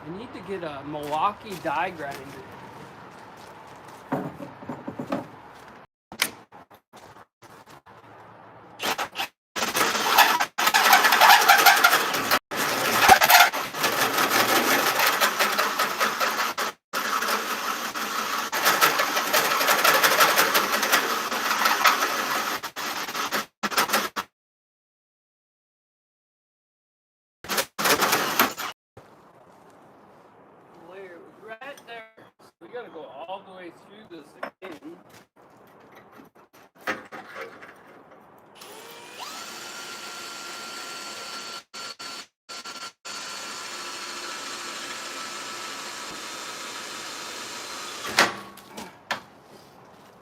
I need to get a Milwaukee die grinder. Layer was right there. So we gotta go all the way through this again.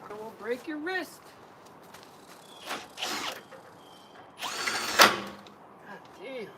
Or we'll break your wrist. God damn.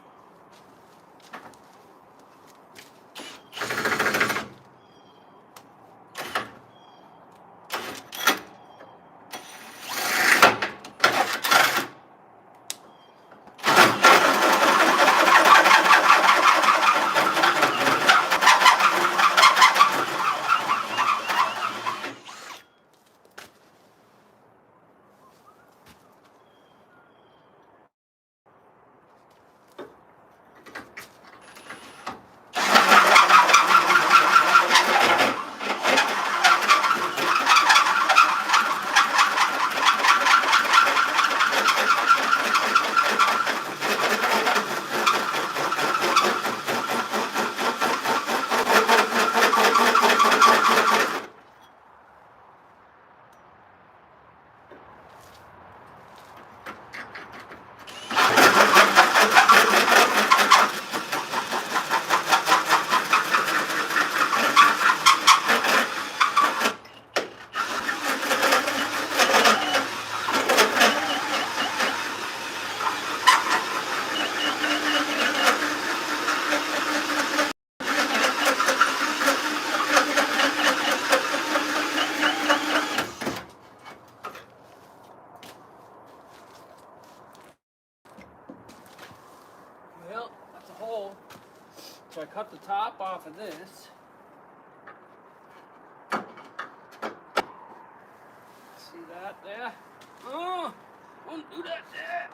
Well, that's a hole. So I cut the top off of this. See that there? Oh, don't do that there.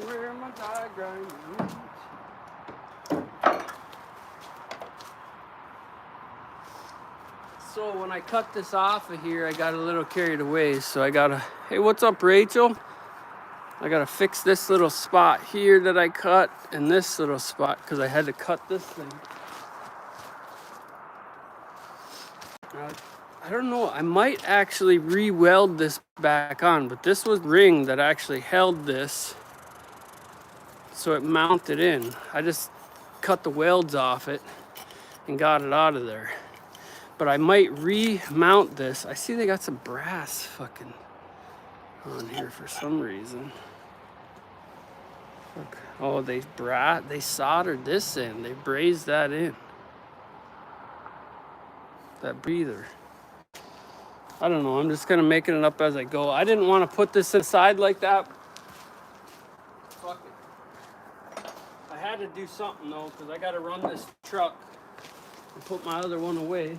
Where my die grinder is. So when I cut this off of here, I got a little carried away. So I gotta, hey, what's up, Rachel? I gotta fix this little spot here that I cut and this little spot because I had to cut this thing. I don't know, I might actually re-weld this back on, but this was the ring that actually held this so it mounted in. I just cut the welds off it and got it out of there. But I might remount this. I see they got some brass fucking on here for some reason. Look. Oh, they soldered this in. They brazed that in. That breather. I don't know. I'm just kind of making it up as I go. I didn't want to put this inside like that. Fuck it. I had to do something though, because I got to run this truck and put my other one away.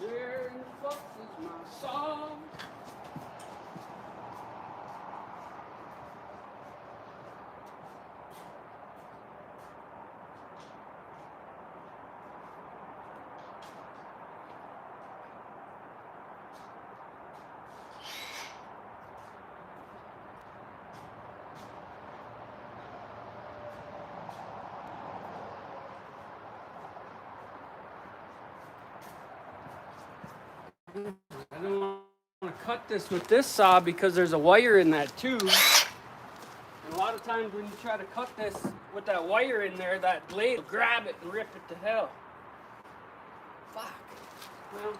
Where in the fuck is my song? I don't want to cut this with this saw because there's a wire in that tube. And a lot of times when you try to cut this with that wire in there, that blade will grab it and rip it to hell. Fuck. Well.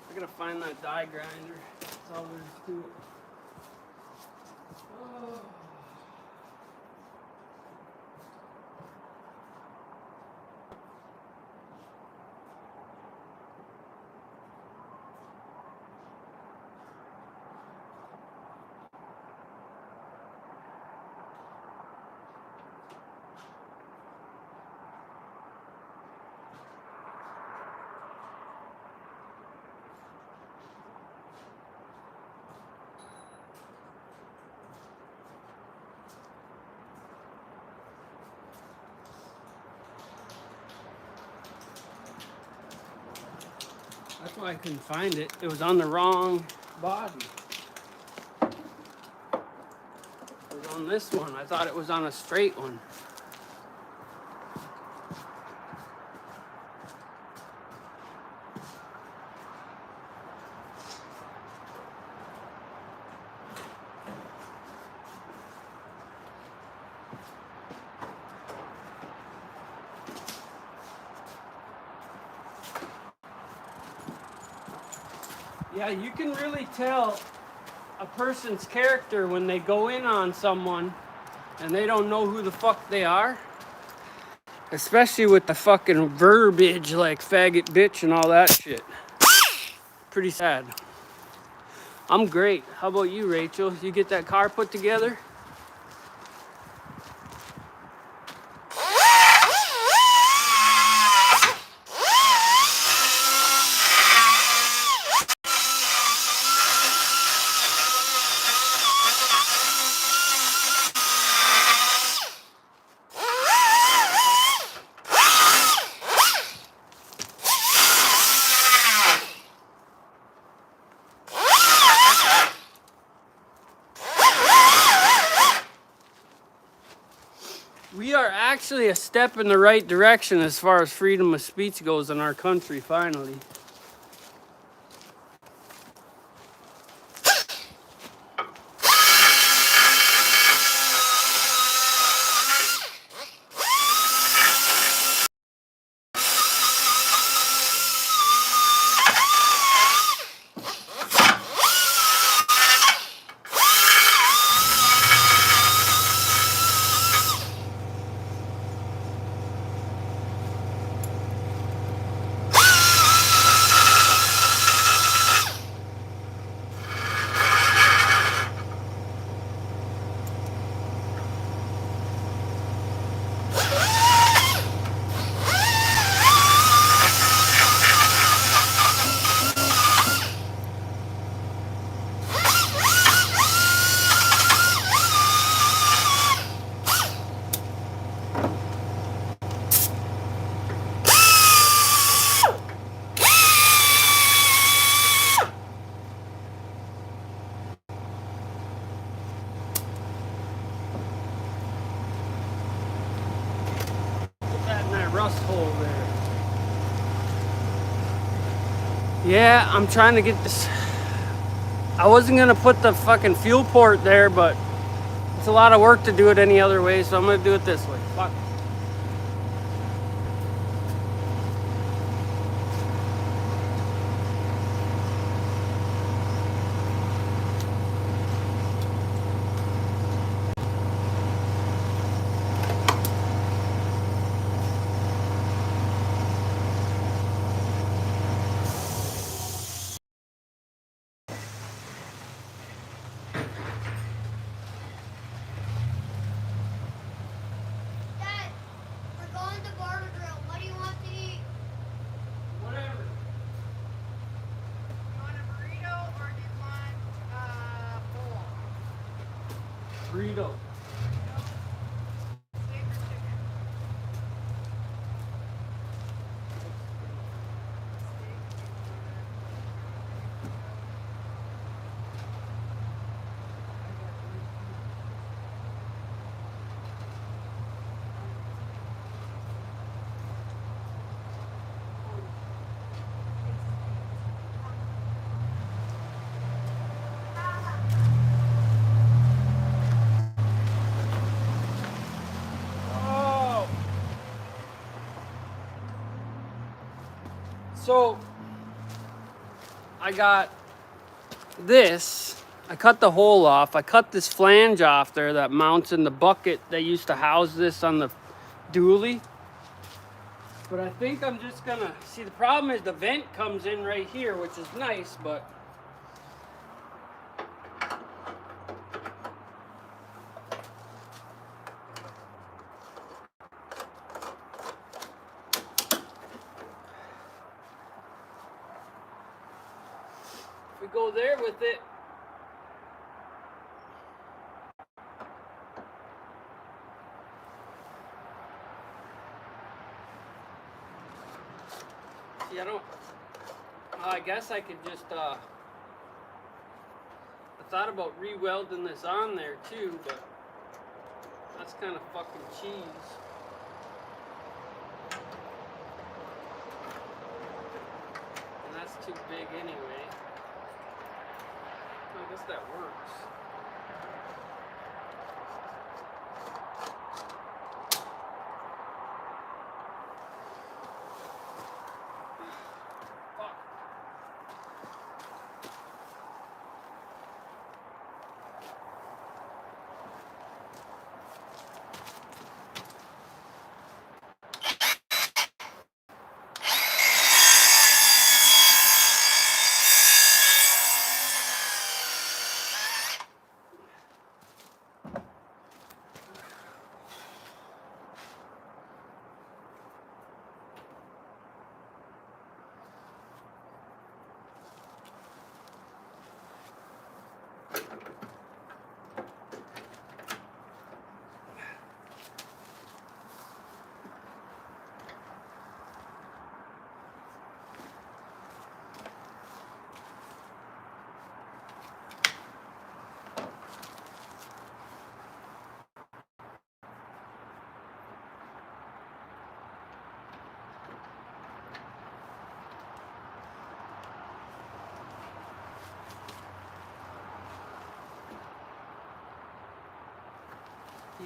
I gotta find that die grinder. That's all there is to it. Oh. That's why I couldn't find it. It was on the wrong body. It was on this one. I thought it was on a straight one. Yeah, you can really tell a person's character when they go in on someone and they don't know who the fuck they are. Especially with the fucking verbiage like faggot, bitch, and all that shit. Pretty sad. I'm great. How about you, Rachel? You get that car put together? We are actually a step in the right direction as far as freedom of speech goes in our country, finally. rust hole there. Yeah, I'm trying to get this. I wasn't gonna put the fucking fuel port there, but it's a lot of work to do it any other way, so I'm gonna do it this way. Fuck. Dad, we're going to Barber Grill. What do you want to eat? Whatever. You want a burrito or do you want a bowl? Burrito. Steak or chicken? Oh. So I got this. I cut the hole off. I cut this flange off there that mounts in the bucket that used to house this on the dually. But I think I'm just gonna see, the problem is the vent comes in right here, which is nice, but if we go there with it, see, I guess I could just, I thought about re-welding this on there too, but that's kind of fucking cheese. And that's too big anyway. I guess that works.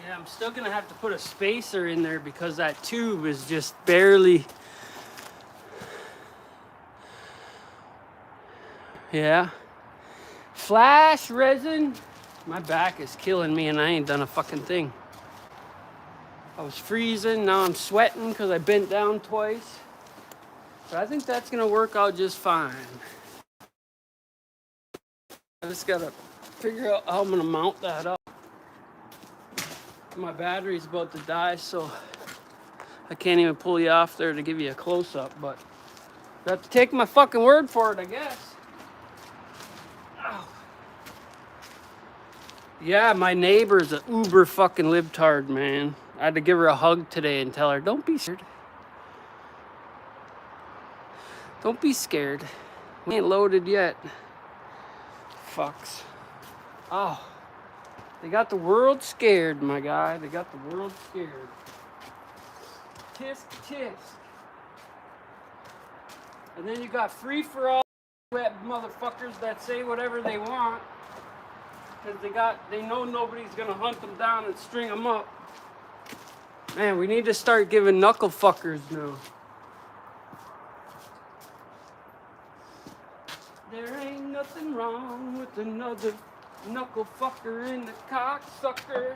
Yeah, I'm still gonna have to put a spacer in there because that tube is just barely. Yeah. Flash resin. My back is killing me and I ain't done a fucking thing. I was freezing, now I'm sweating because I bent down twice. But I think that's gonna work out just fine. I just gotta figure out how I'm gonna mount that up. My battery's about to die, so I can't even pull you off there to give you a close-up, but you have to take my fucking word for it, I guess. Ow. Yeah, my neighbor's a uber fucking libtard, man. I had to give her a hug today and tell her, don't be scared. Don't be scared. We ain't loaded yet. Fucks. Oh. They got the world scared, my guy. They got the world scared. tisk tisk. And then you got free for all wet motherfuckers that say whatever they want. Because they know nobody's gonna hunt them down and string them up. Man, we need to start giving knuckle fuckers now. There ain't nothing wrong with another knuckle fucker in the cocksucker.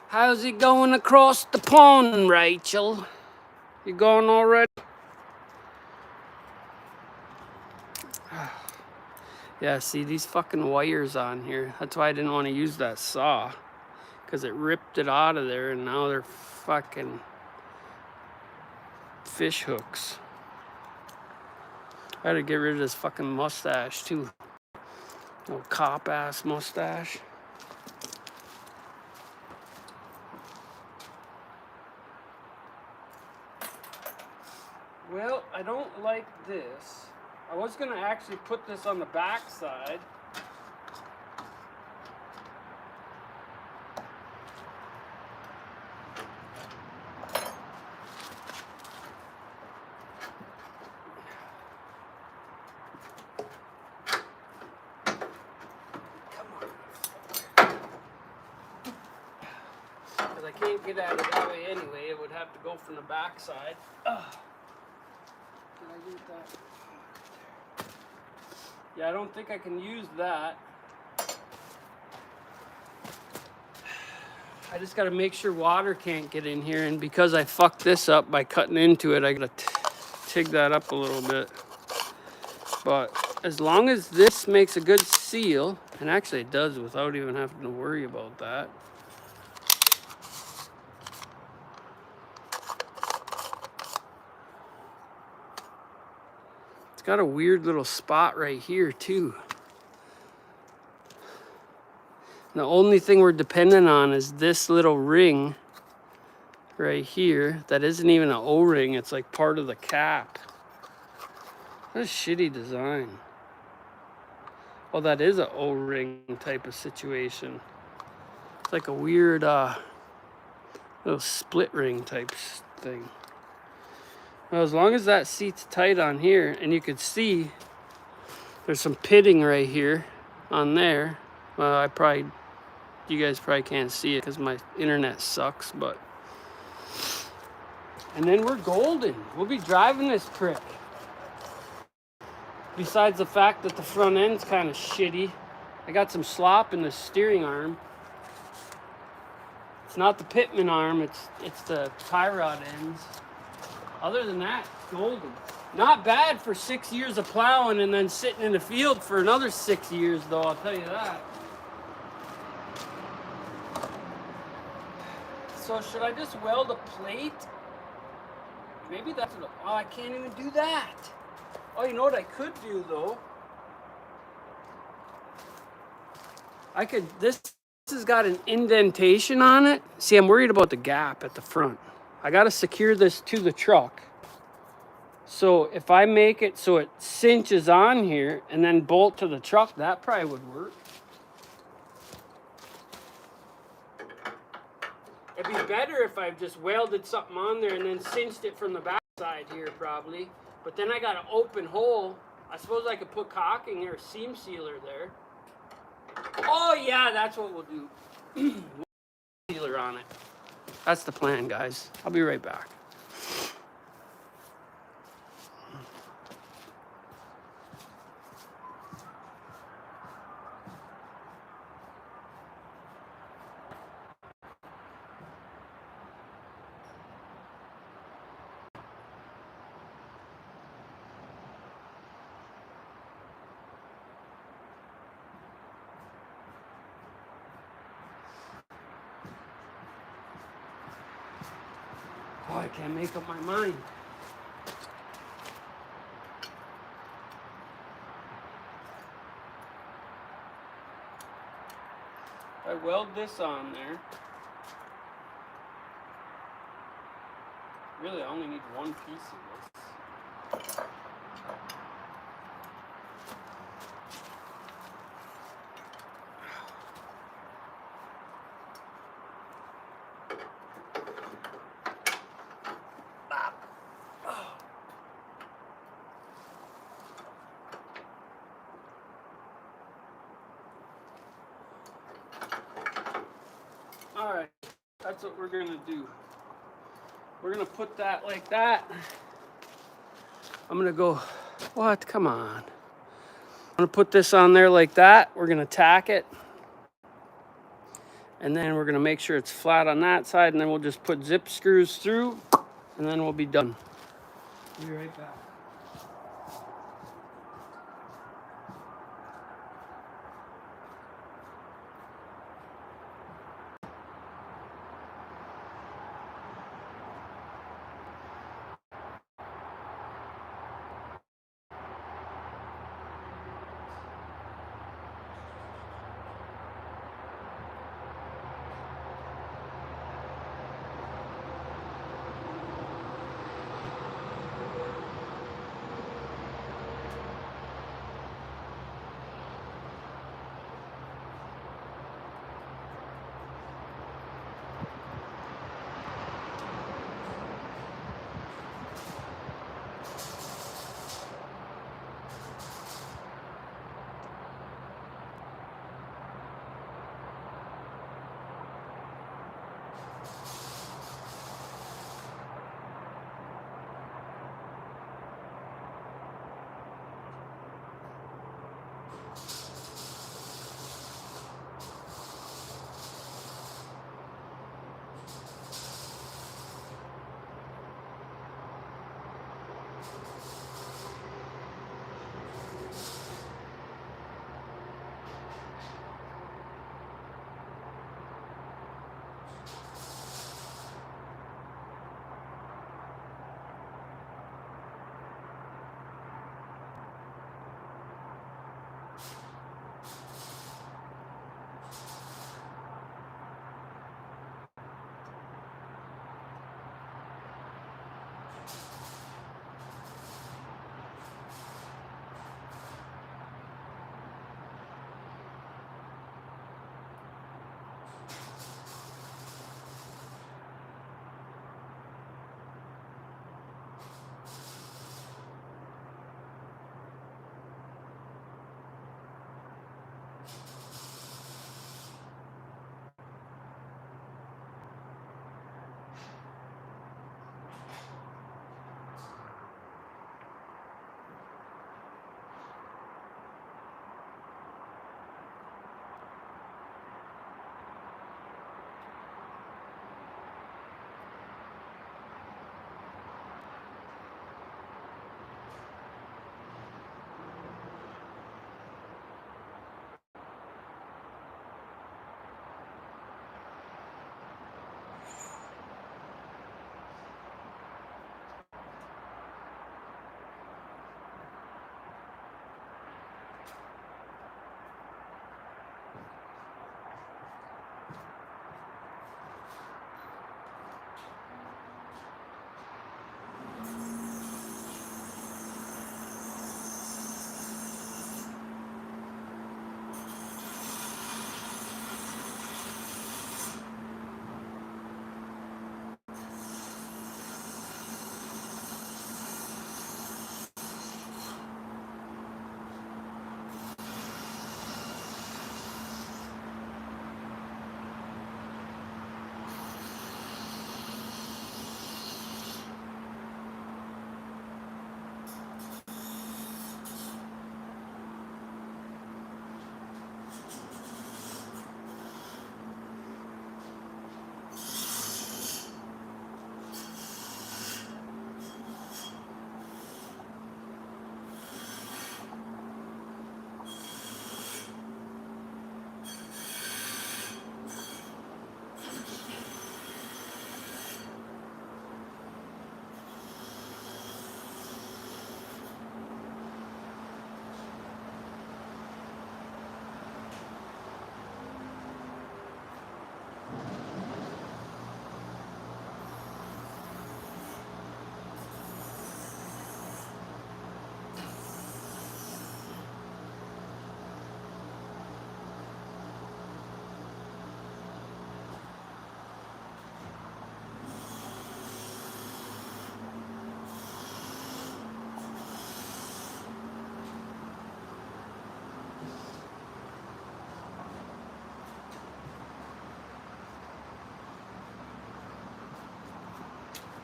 How's it going across the pond, Rachel? You going already? Yeah, see these fucking wires on here. That's why I didn't want to use that saw. Because it ripped it out of there and now they're fucking fish hooks. I had to get rid of this fucking mustache too. Little cop ass mustache. Well, I don't like this. I was gonna actually put this on the back side. Because I can't get at it that way anyway. It would have to go from the back side. Ugh. Did I get that? Yeah, I don't think I can use that. I just got to make sure water can't get in here, and because I fucked this up by cutting into it, I got to tig that up a little bit. But as long as this makes a good seal, and actually it does without even having to worry about that. It's got a weird little spot right here too. The only thing we're dependent on is this little ring right here that isn't even an O-ring. It's like part of the cap. What a shitty design. Well, that is an O-ring type of situation. It's like a weird little split ring type thing. Well, as long as that seat's tight on here, and you could see there's some pitting right here on there. Well, you guys probably can't see it because my internet sucks, but. And then we're golden. We'll be driving this prick. Besides the fact that the front end's kind of shitty. I got some slop in the steering arm. It's not the pitman arm, it's the tie rod ends. Other than that, golden. Not bad for 6 years of plowing and then sitting in the field for another 6 years, though, I'll tell you that. So should I just weld a plate? Maybe that's what, oh, I can't even do that. Oh, you know what I could do, though? This has got an indentation on it. See, I'm worried about the gap at the front. I got to secure this to the truck. So if I make it so it cinches on here and then bolt to the truck, that probably would work. It'd be better if I just welded something on there and then cinched it from the back side here probably. But then I got an open hole. I suppose I could put caulking or seam sealer there. Oh yeah, that's what we'll do. Sealer on it. That's the plan, guys. I'll be right back. Oh, I can't make up my mind. I weld this on there. Really, I only need one piece of this. All right, that's what we're gonna do. We're gonna put that like that. I'm gonna go, what? Come on. I'm gonna put this on there like that. We're gonna tack it. And then we're gonna make sure it's flat on that side, and then we'll just put zip screws through, and then we'll be done. Be right back.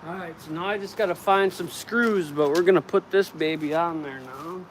Alright, so now I just gotta find some screws, but we're gonna put this baby on there now.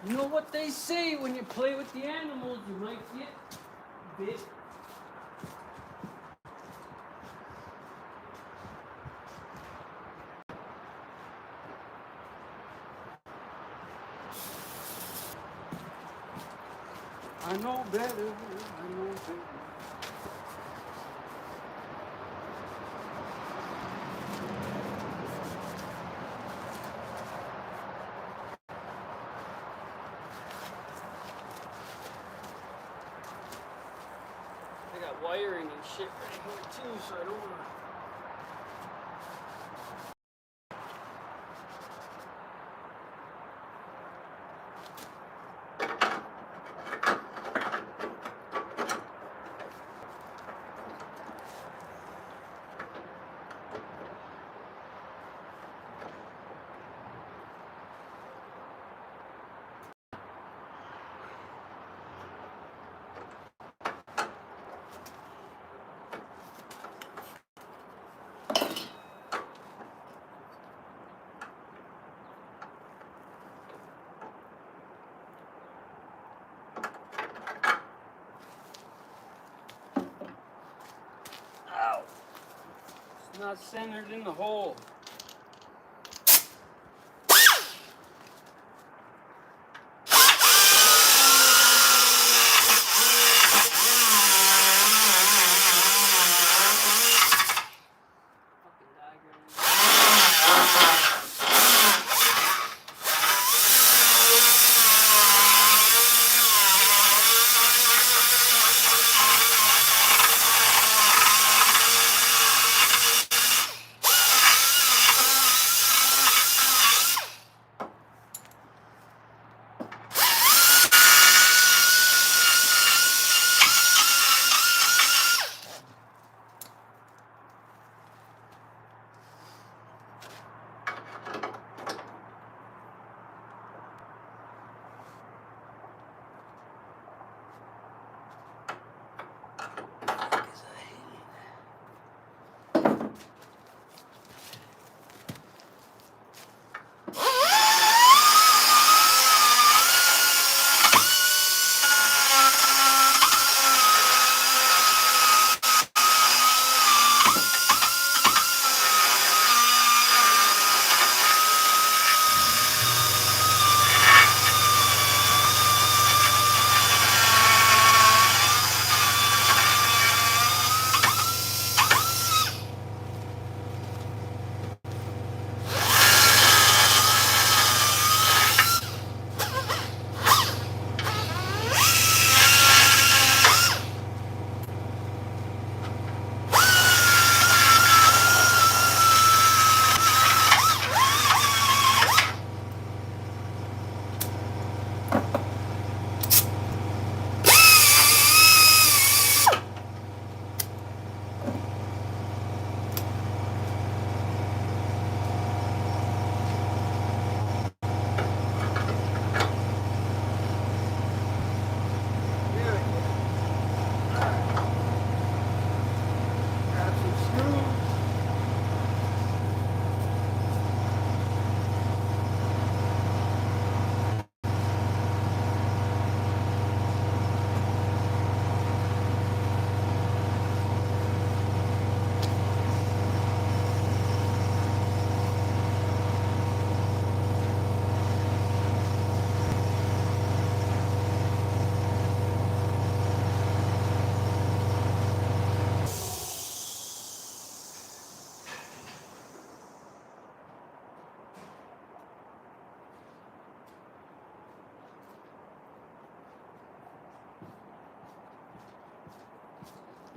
You know what they say, when you play with the animals, you might get bit. I know better, I know better. I got wiring and shit right here too, so I don't want to. Ow! It's not centered in the hole.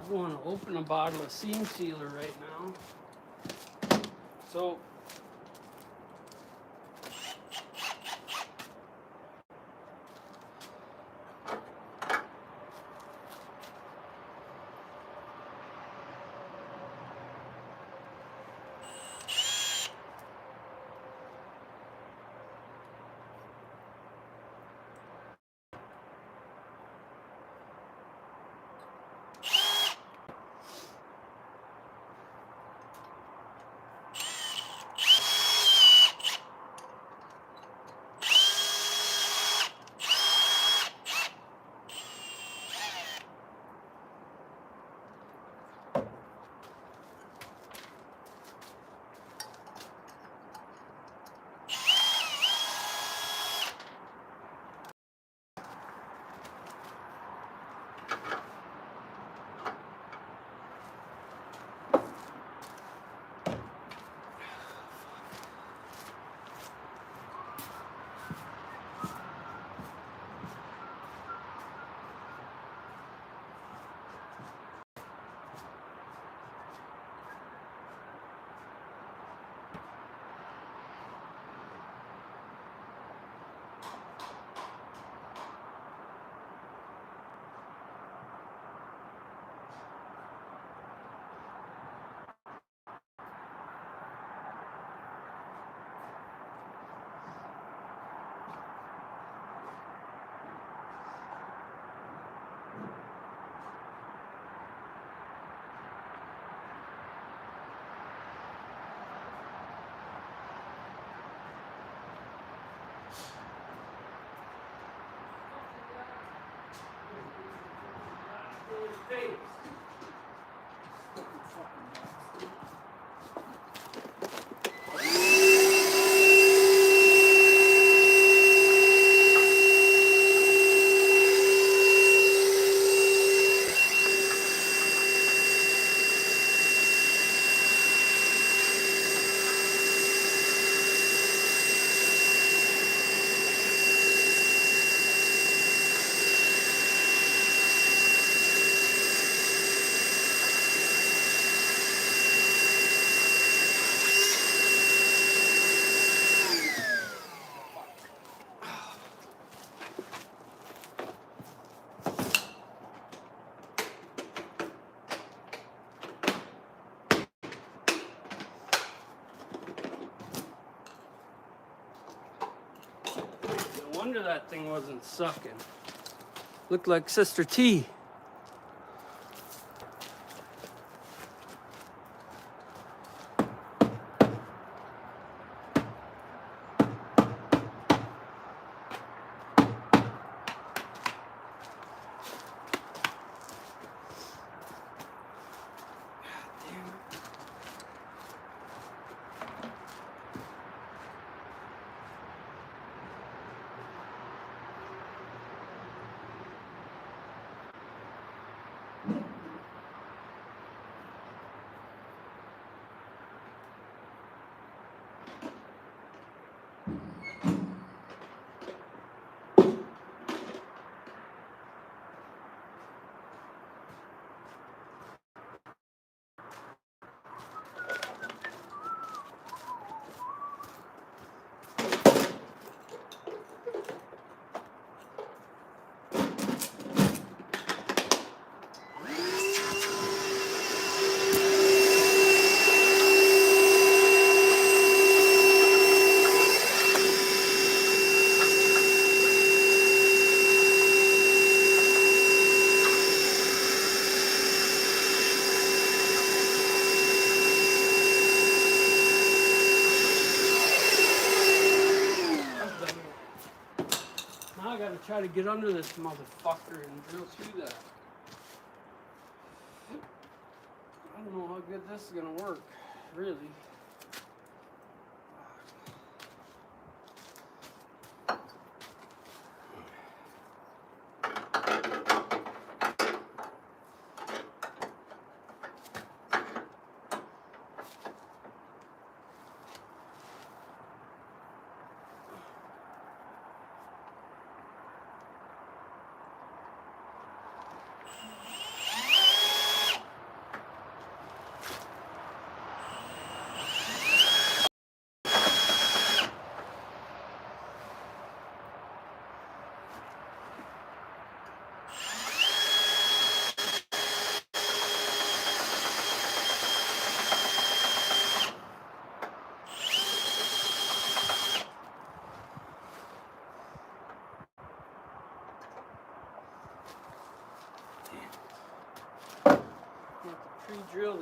I want to open a bottle of seam sealer right now. So no wonder that thing wasn't sucking. Looked like Sister T. Now I gotta try to get under this motherfucker and drill through that. I don't know how good this is gonna work, really.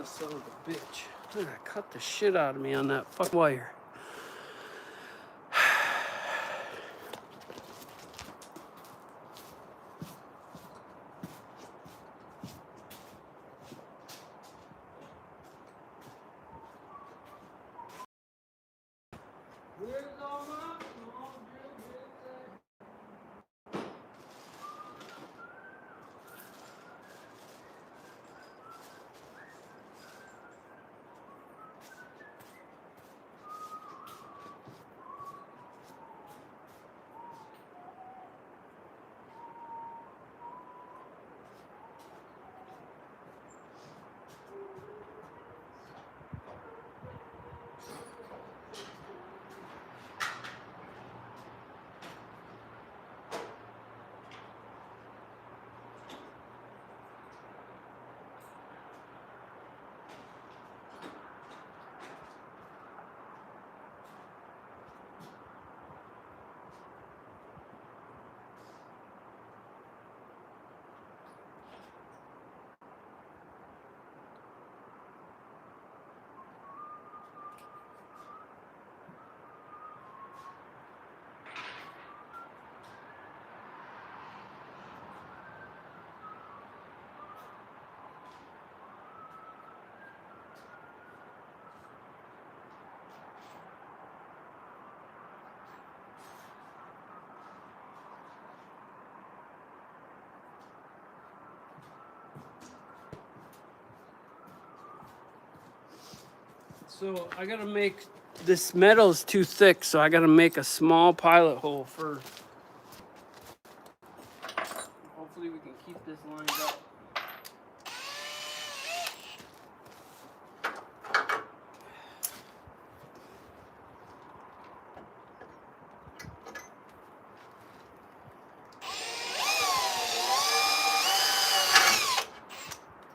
son of a bitch. Cut the shit out of me on that fuck wire. Where's all my small drill bits at? So I gotta make, this metal's too thick, so I gotta make a small pilot hole first. Hopefully we can keep this lined up.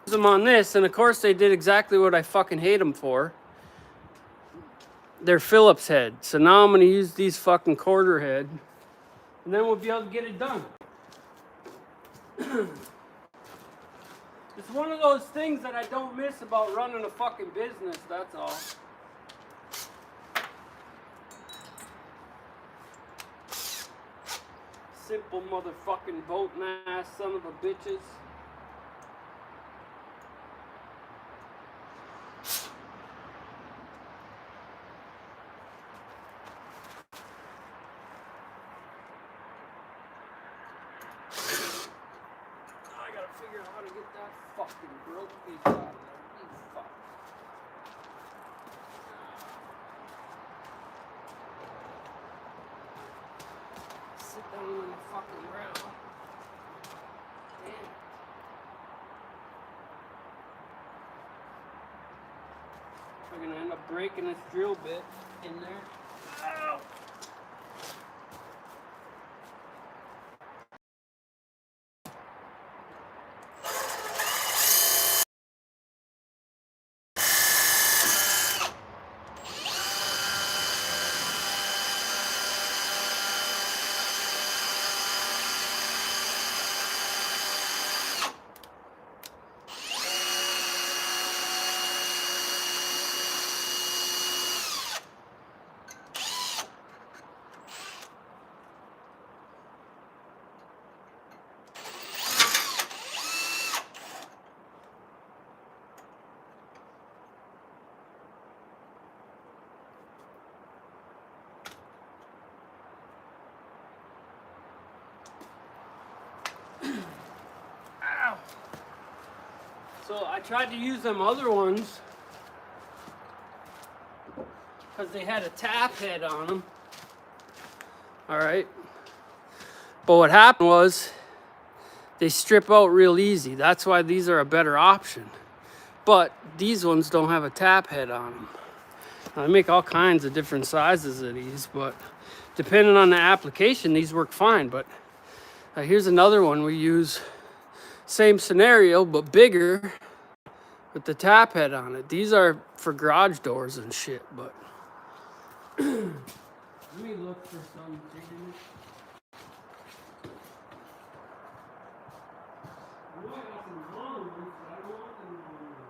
Them on this, and of course they did exactly what I fucking hate them for. They're Phillips head. So now I'm gonna use these fucking quarter head, and then we'll be able to get it done. It's one of those things that I don't miss about running a fucking business, that's all. Simple motherfucking boating ass son of a bitches. I gotta figure out how to get that fucking broke piece out of there. You fuck. Sit down on the fucking ground. Damn it. I'm gonna end up breaking this drill bit in there. Ow! Ow! So I tried to use them other ones because they had a tap head on them. All right. But what happened was they strip out real easy. That's why these are a better option. But these ones don't have a tap head on them. Now, I make all kinds of different sizes of these, but depending on the application, these work fine. But here's another one we use. Same scenario, but bigger with the tap head on it. These are for garage doors and shit, but let me look for something. I know I got some long ones, but I don't want them long ones.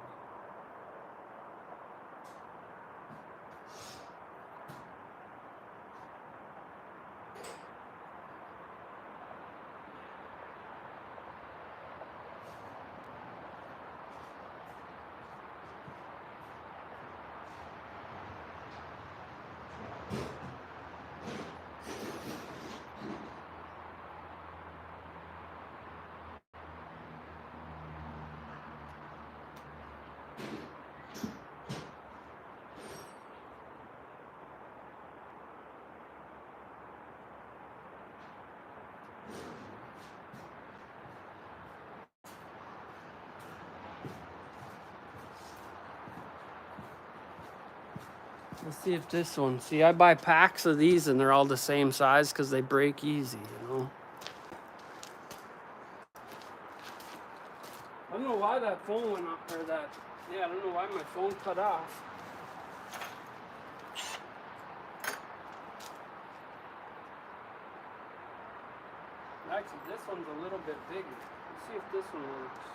Let's see if this one. See, I buy packs of these and they're all the same size because they break easy, you know. I don't know why that phone went up, or that. Yeah, I don't know why my phone cut off. Actually, this one's a little bit bigger. Let's see if this one works.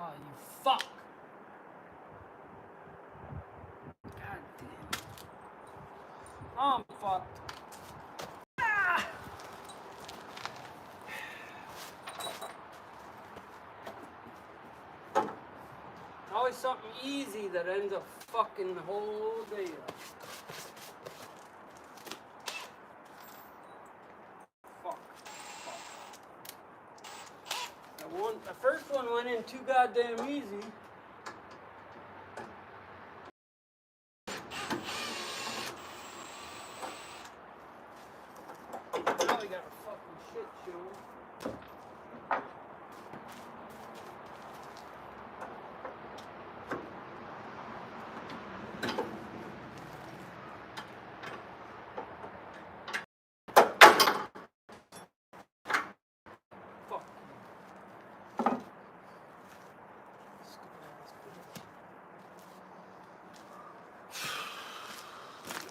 Oh, you fuck! God damn it. Oh, I'm fucked. Ah! Always something easy that ends up fucking the whole day up. Fuck. The first one went in too goddamn easy. Now we got a fucking shit show. Fuck.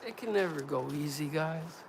It can never go easy, guys.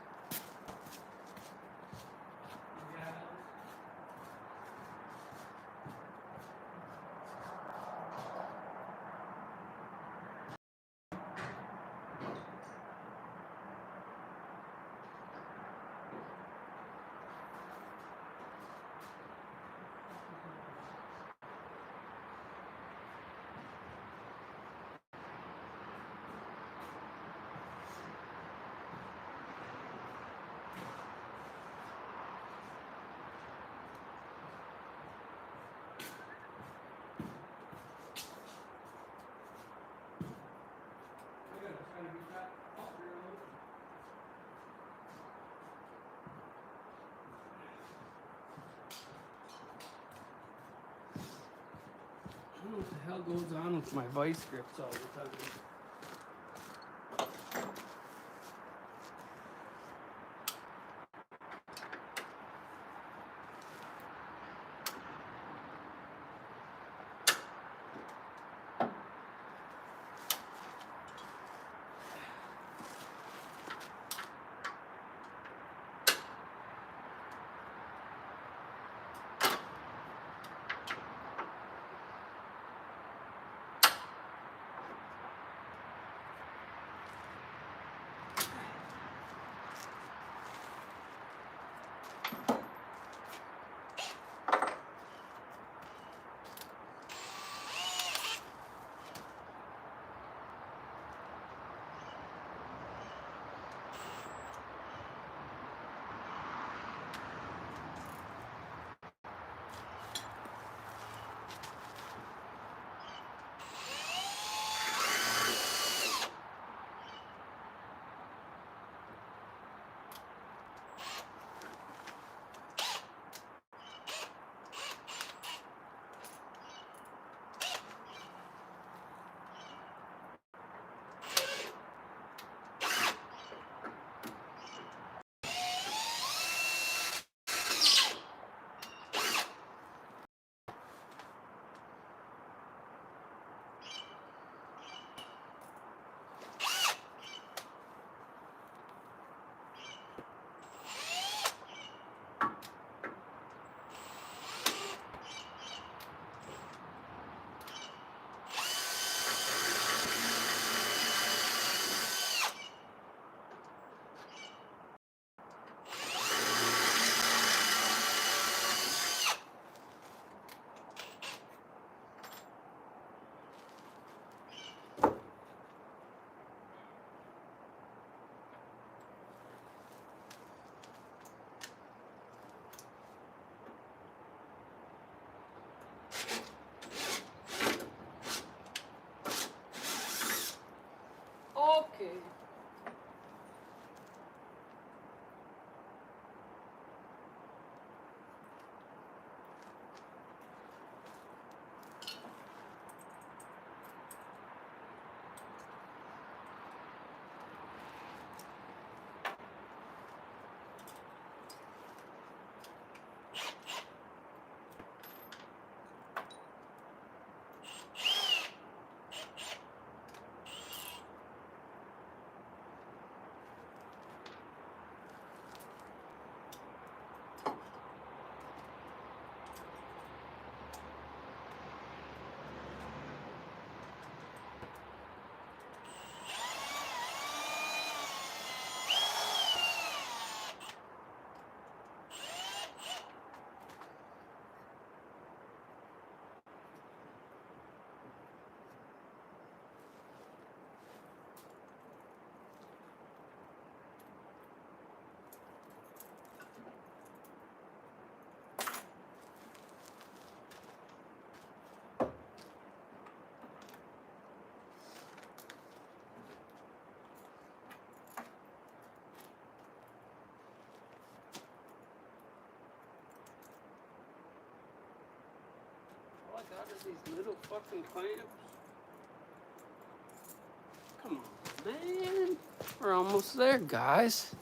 I don't know what the hell goes on with my vice grips all the time. Just these little fucking clamps. Come on, man. We're almost there, guys.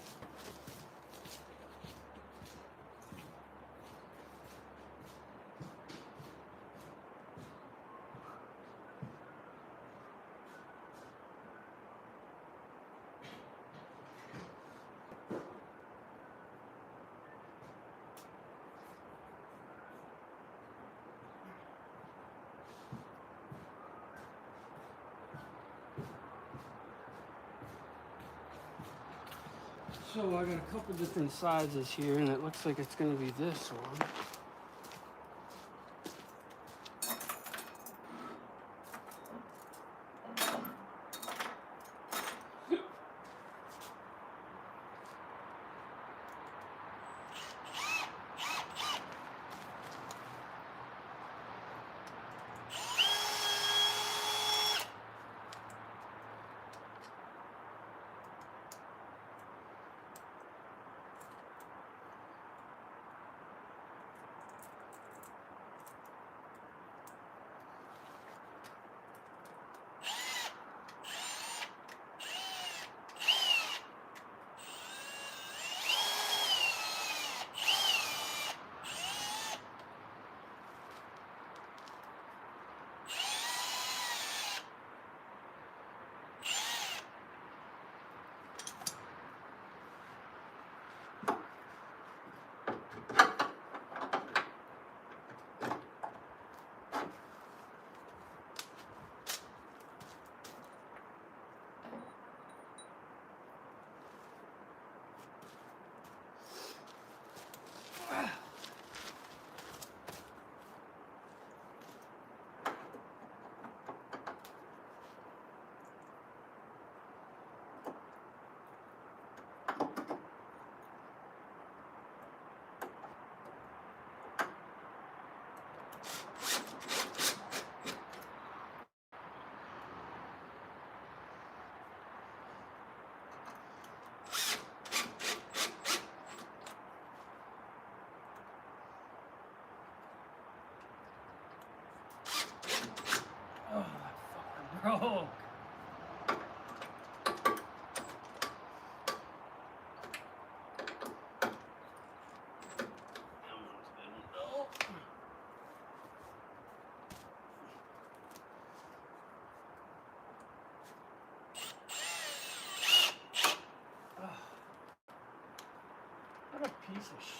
So I got a couple different sizes here, and it looks like it's going to be this one. Oh, that fucker broke. What a piece of shit.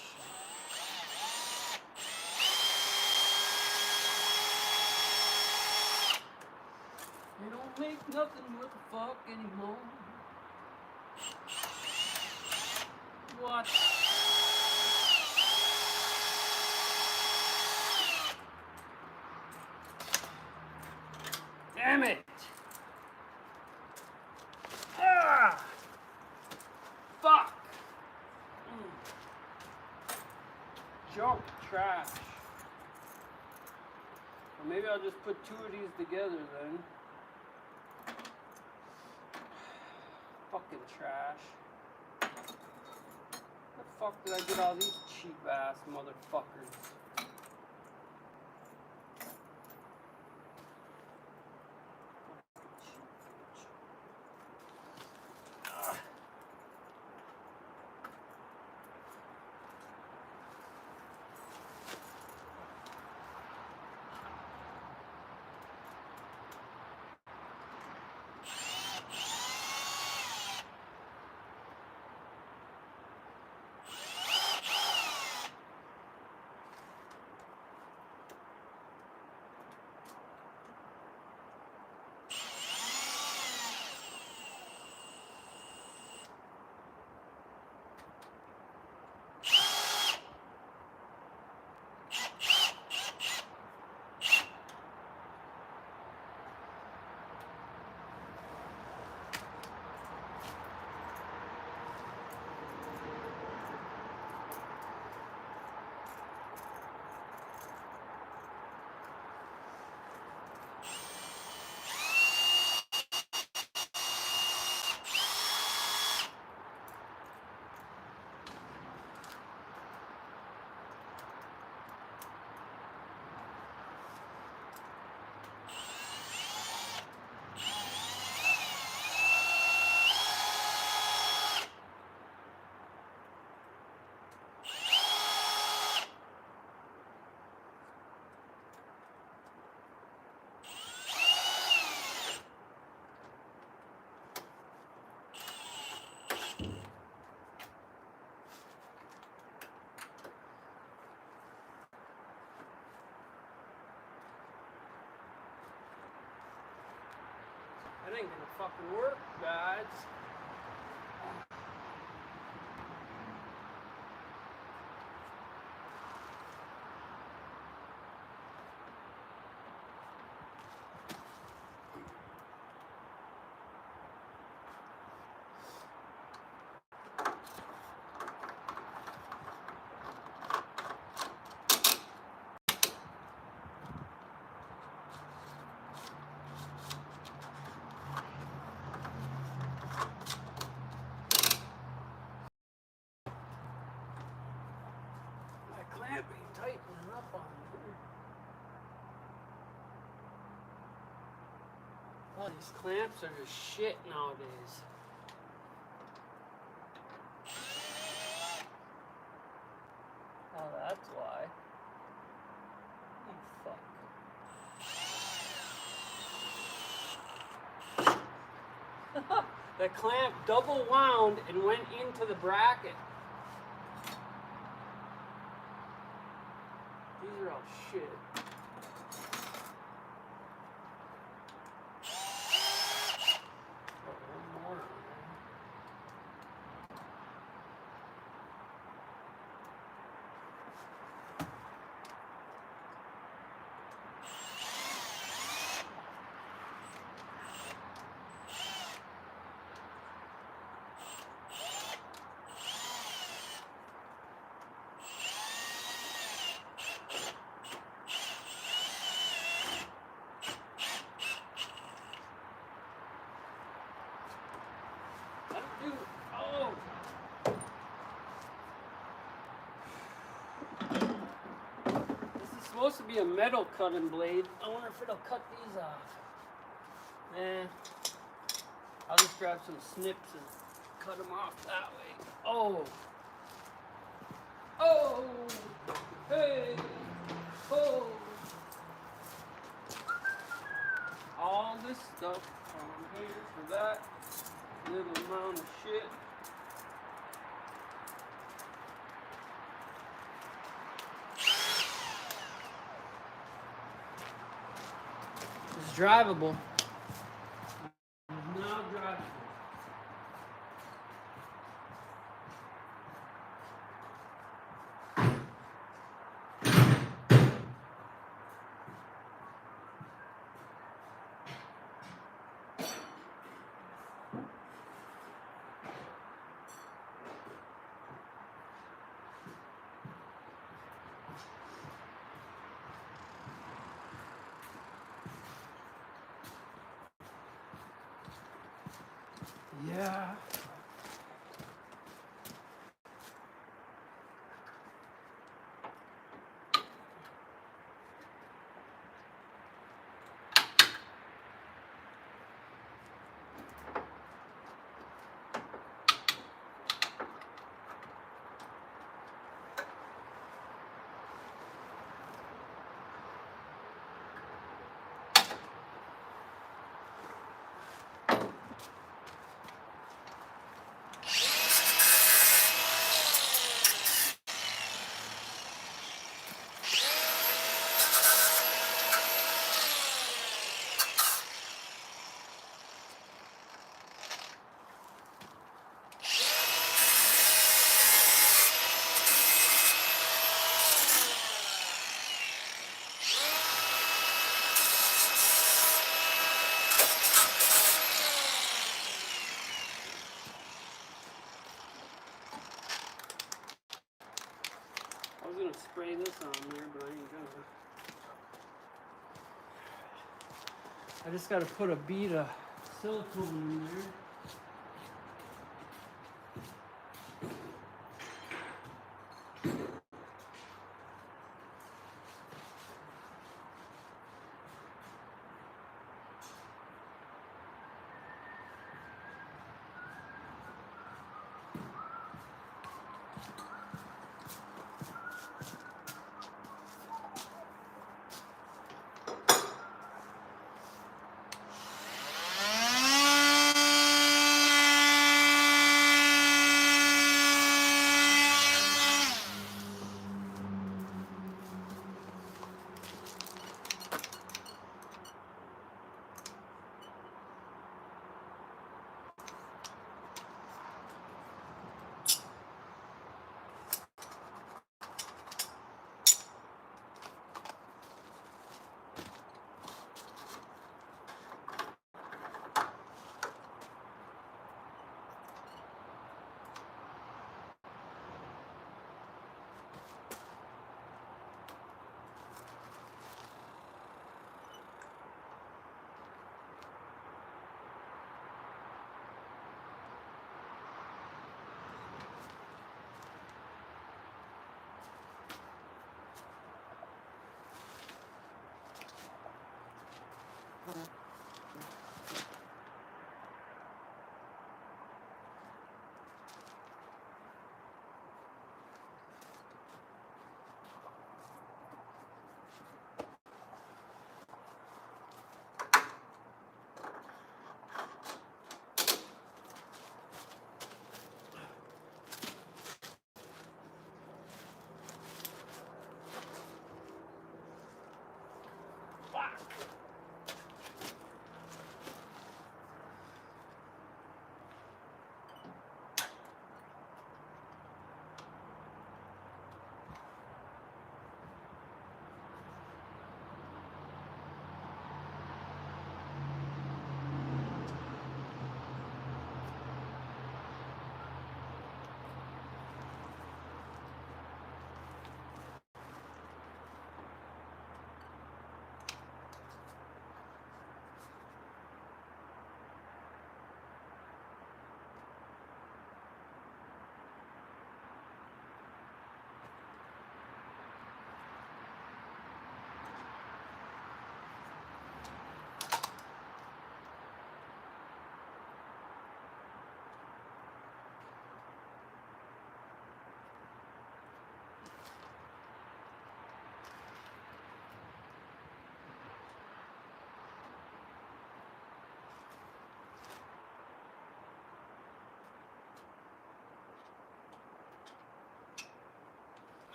They don't make nothing worth a fuck anymore. What? Damn it! Ah! Fuck! Junk trash. Well, maybe I'll just put two of these together then. Fucking trash. Where the fuck did I get all these cheap ass motherfuckers? fucking work, guys. That clamp ain't tightening up on me. Oh, these clamps are just shit nowadays. Oh, that's why. Oh, fuck. The clamp double wound and went into the bracket. These are all shit. Oh, one more on there. Dude, oh! This is supposed to be a metal cutting blade. I wonder if it'll cut these off. I'll just grab some snips and cut them off that way. Oh! Oh! Hey! Oh! All this stuff on here for that little amount of shit. It's drivable. It's now drivable. Yeah. I was gonna spray this on there, but I ain't gonna. I just gotta put a bead of silicone in there.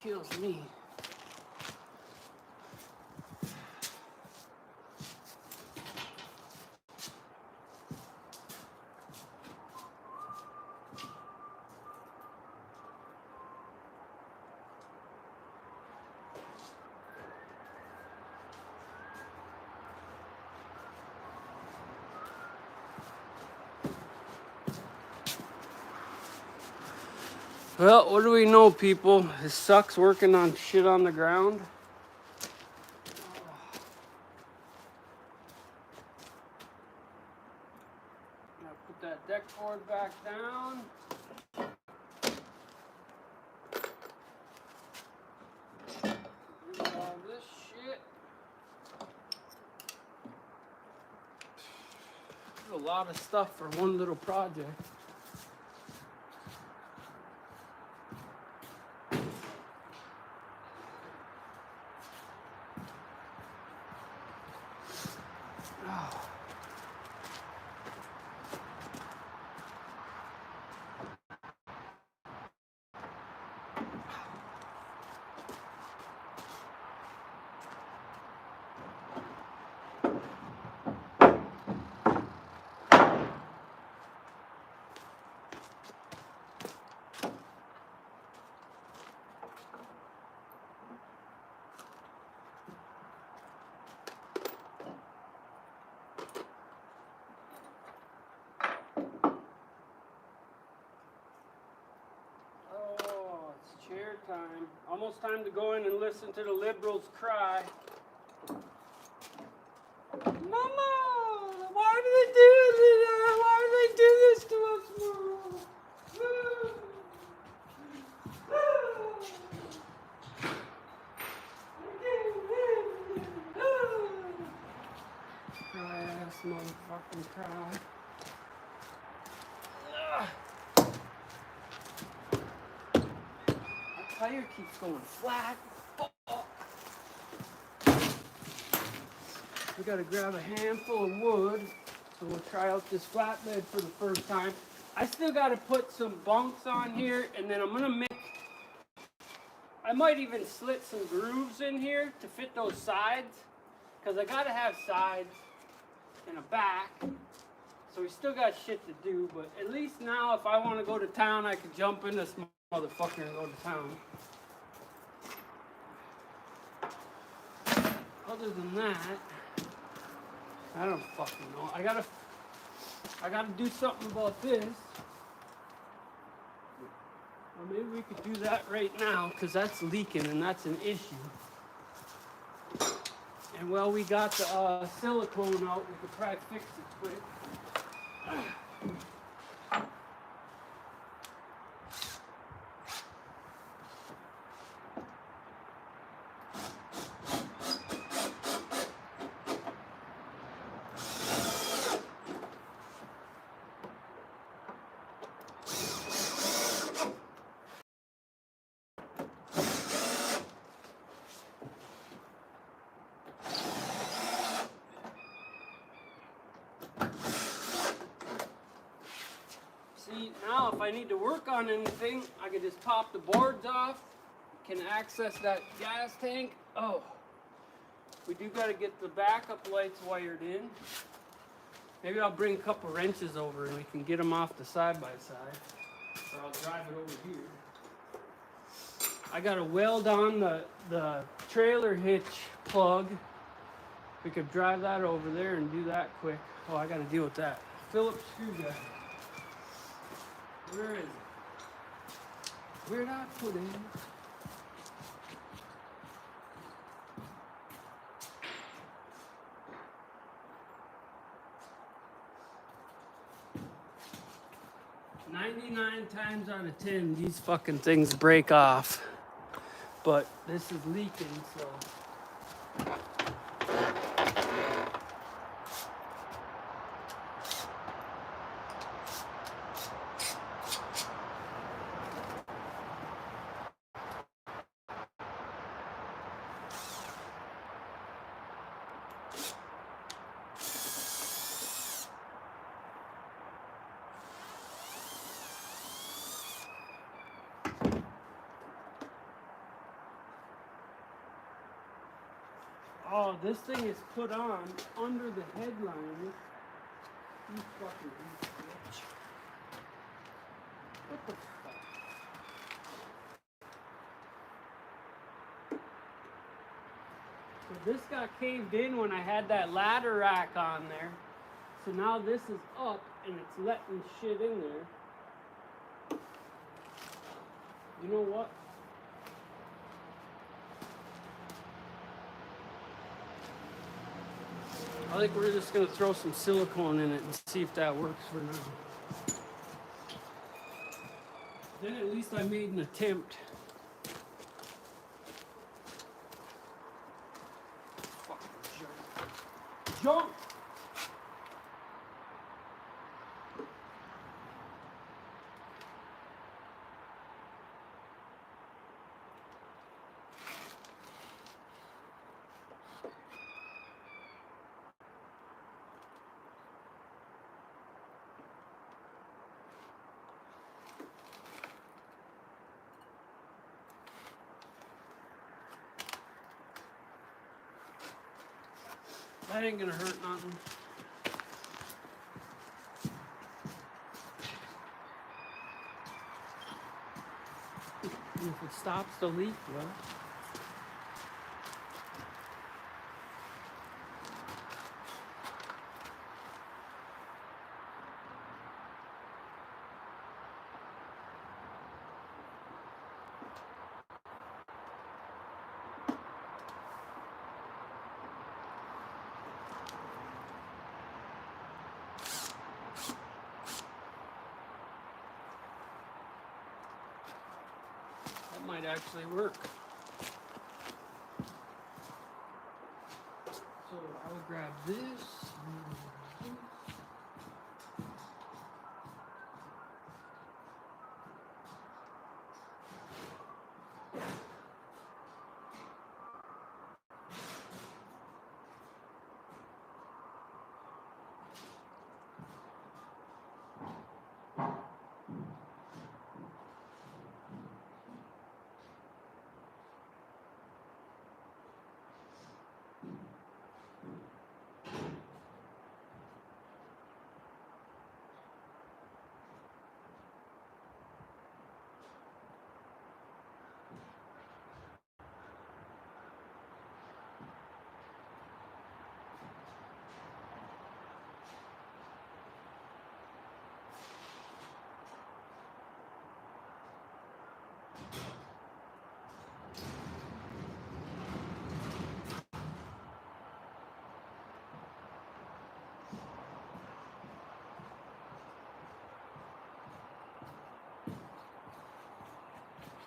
kills me. Well, what do we know, people? It sucks working on shit on the ground. Now put that deck board back down. Do all this shit. There's a lot of stuff for one little project. Chair time. Almost time to go in and listen to the liberals cry. Mama, why do they do this? Why do they do this to us, Mama? Cry ass motherfucking cry. Tire keeps going flat. Fuck. We gotta grab a handful of wood, so we'll try out this flatbed for the first time. I still gotta put some bunks on here, and then I'm gonna I might even slit some grooves in here to fit those sides, because I gotta have sides and a back. So we still got shit to do, but at least now if I want to go to town, I can jump in this motherfucker and go to town. Other than that, I don't fucking know. I gotta do something about this. Or maybe we could do that right now, because that's leaking and that's an issue. And well, we got the silicone out, we could probably fix it quick. See, now if I need to work on anything, I can just pop the boards off, can access that gas tank. Oh, we do got to get the backup lights wired in. Maybe I'll bring a couple wrenches over and we can get them off the side-by-side. Or I'll drive it over here. I got to weld on the trailer hitch plug. We could drive that over there and do that quick. Oh, I got to deal with that. Phillips screwdriver. Where is it? Where'd I put it? "99 times out of 10, these fucking things break off. But this is leaking, so. Oh, this thing is put on under the headliner. You fucking bitch. What the fuck? So this got caved in when I had that ladder rack on there. So now this is up and it's letting shit in there. You know what? I think we're just gonna throw some silicone in it and see if that works for now. Then at least I made an attempt. Fucking jerk. Jump! That ain't gonna hurt nothing. And if it stops the leak, well. That might actually work. So I'll grab this.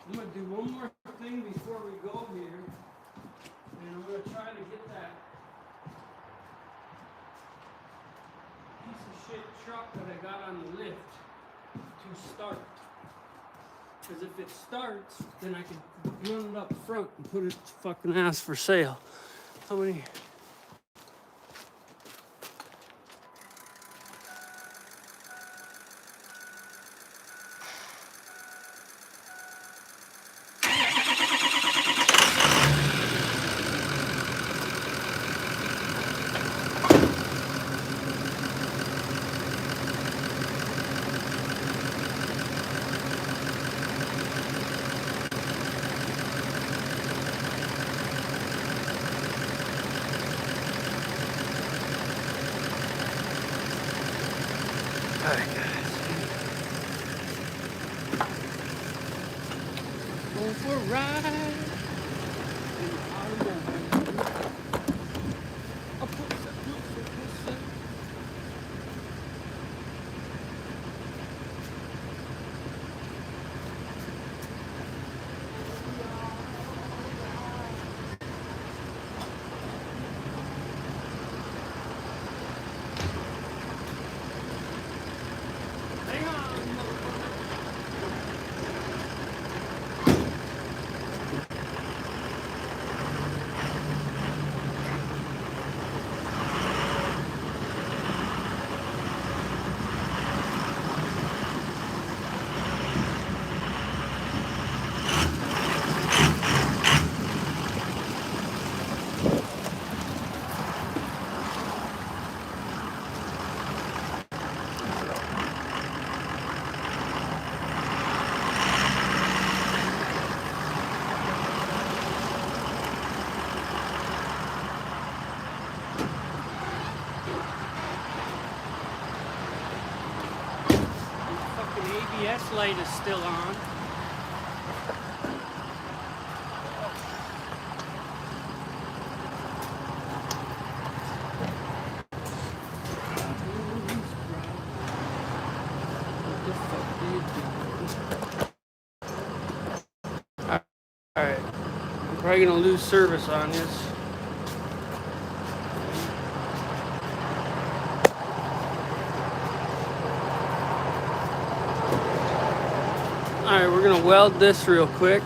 I'm gonna do one more thing before we go here, and I'm gonna try to get that piece of shit truck that I got on the lift to start. Because if it starts, then I can run it up front and put its fucking ass for sale. How many? Alright guys. Going for a ride. In the automobile. I'll put that. Hang on, motherfucker. The ABS light is still on. Alright, I'm probably gonna lose service on this. Alright, we're gonna weld this real quick.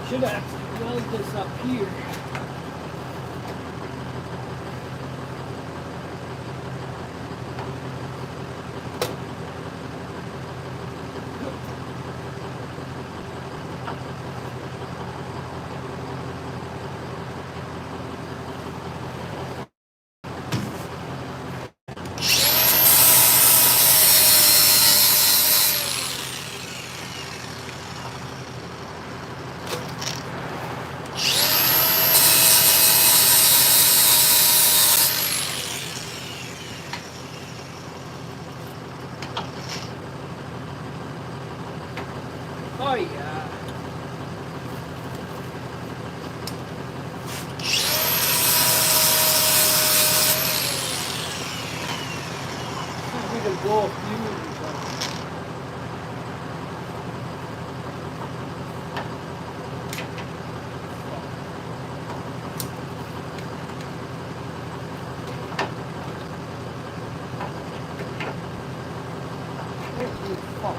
Should have weld this up here. Oh yeah. See if we can blow a fuse or something. Holy fuck.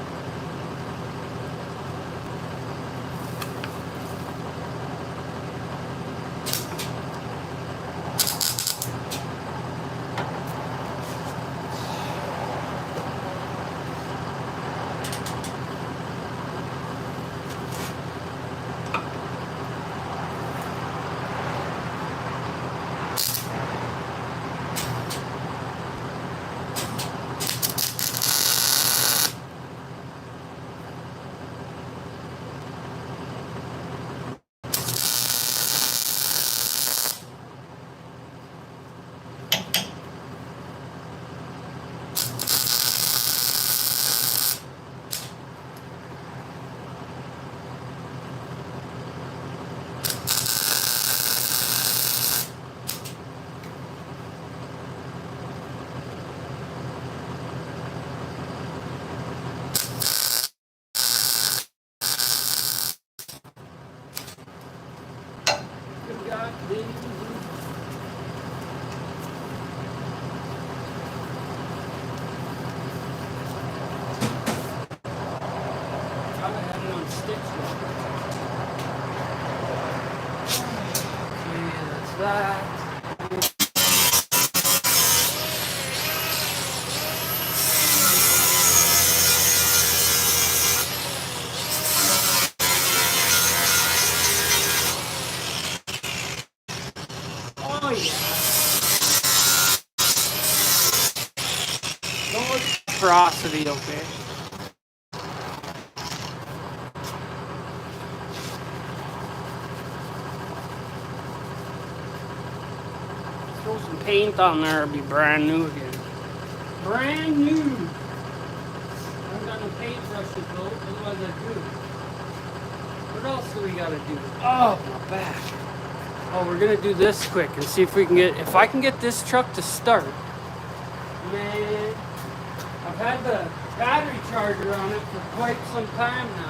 Good God, baby. Probably had it on sticks though. Okay, that's that. Oh yeah. Don't look at porosity, okay? Throw some paint on there, it'll be brand new again. Brand new! I haven't got no paintbrushes though, otherwise I do. What else do we gotta do? Oh, my back. Oh, we're gonna do this quick and see if we can get, if I can get this truck to start. Man, I've had the battery charger on it for quite some time now.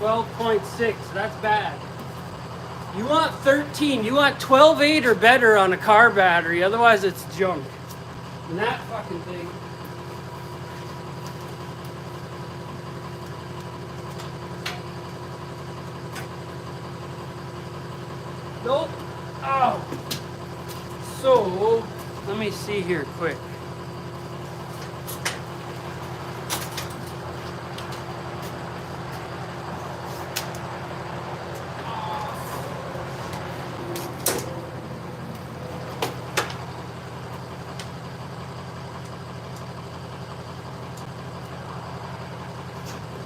12.6, that's bad. You want 13, you want 12.8 or better on a car battery, otherwise it's junk. And that fucking thing. Nope. Oh. So, let me see here quick.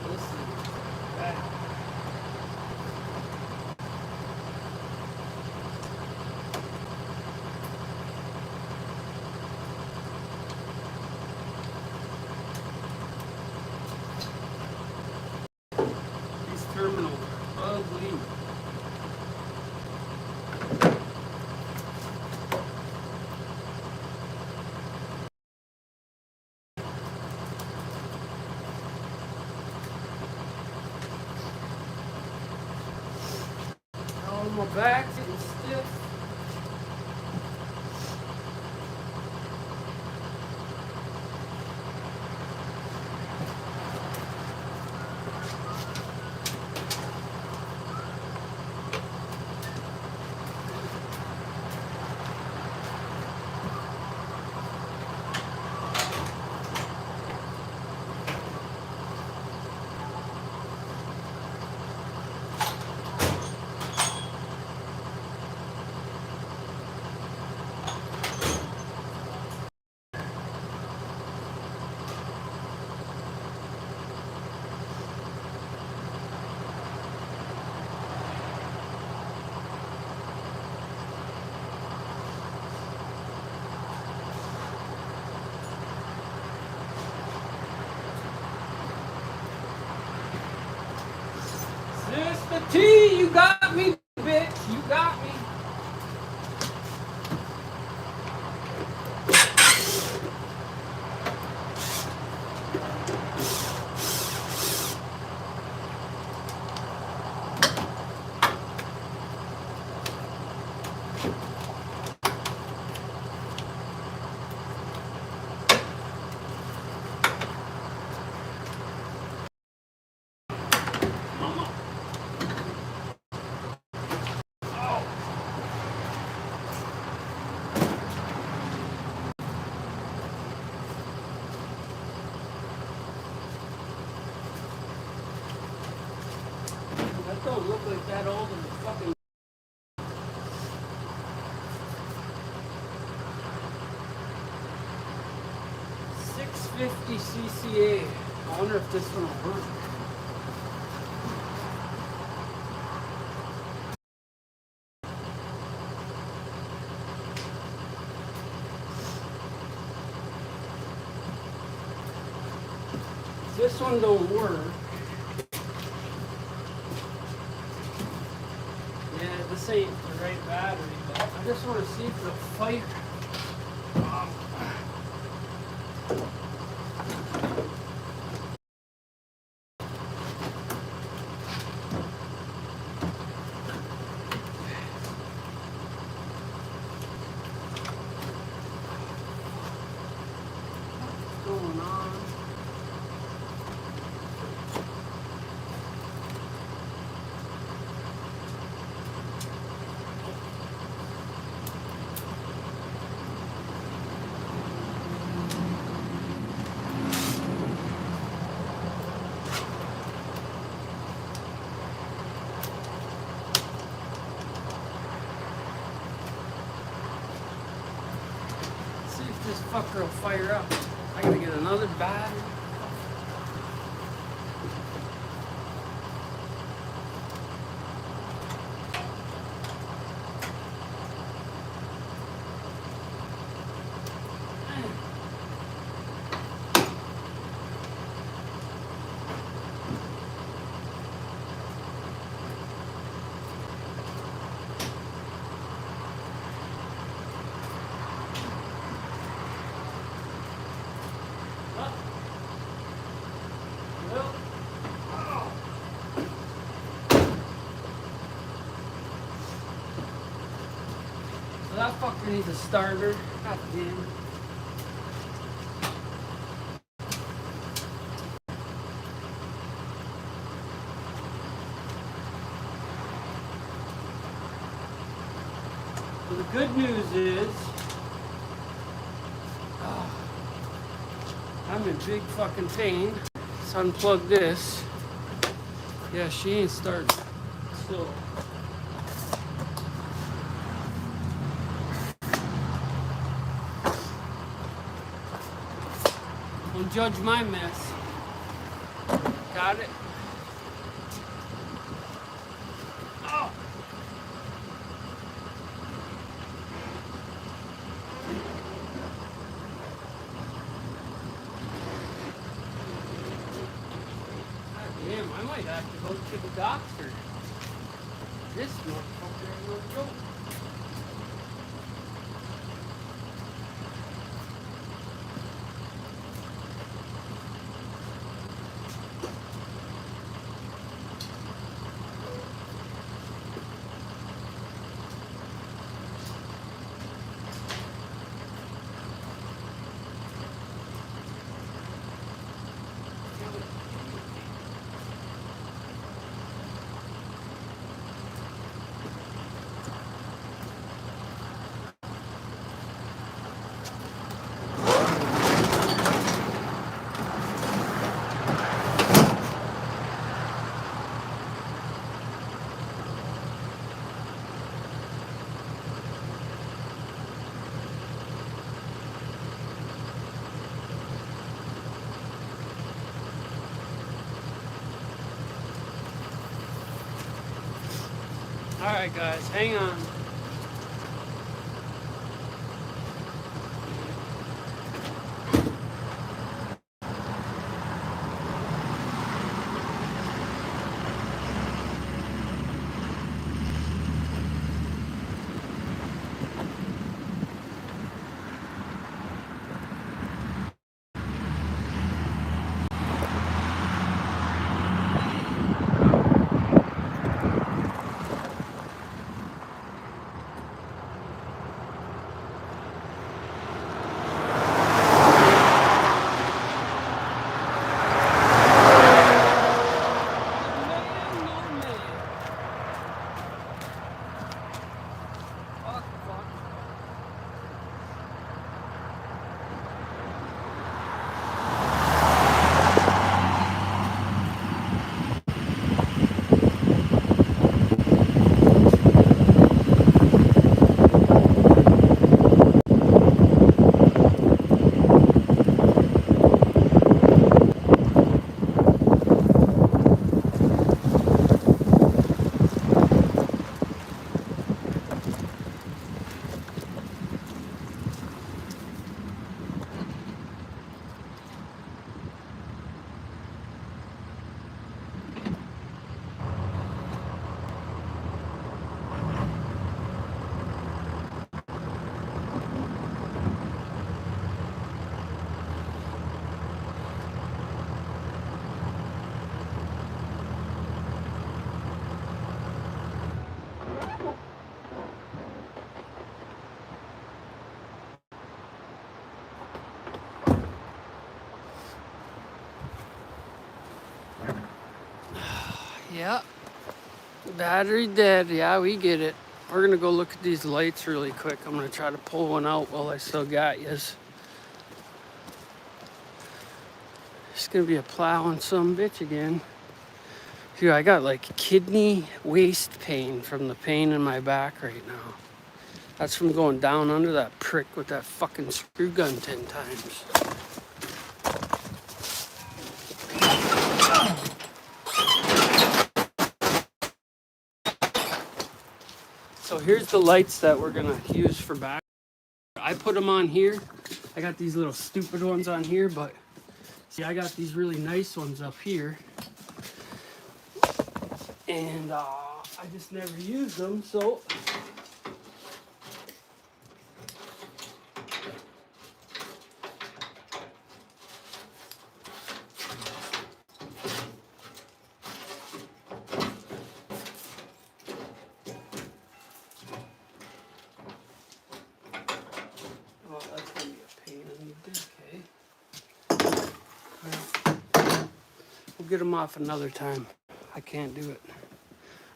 This is bad. These terminals are ugly. Oh, my back's getting stiff. Sister T, you got me, bitch. You got me. Mama. Oh. That don't look like that old in the fucking. 650 CCA. I wonder if this one will work. This one don't work. Yeah, this ain't the right battery, but I just want to see if it'll fire. What's going on? See if this fucker will fire up. I gotta get another battery. So that fucker needs a starter. God damn. So the good news is, I'm in big fucking pain. Let's unplug this. Yeah, she ain't starting. So, don't judge my mess. Got it? Oh! God damn, I might have to go to the doctor. This motherfucker ain't no joke. Alright guys, hang on. Yeah. Battery dead. Yeah, we get it. We're gonna go look at these lights really quick. I'm gonna try to pull one out while I still got yous. It's gonna be a plowing some bitch again. Dude, I got like kidney waist pain from the pain in my back right now. That's from going down under that prick with that fucking screw gun 10 times. So here's the lights that we're gonna use for back. I put them on here. I got these little stupid ones on here, but see, I got these really nice ones up here. And I just never used them, so We'll get them off another time. I can't do it.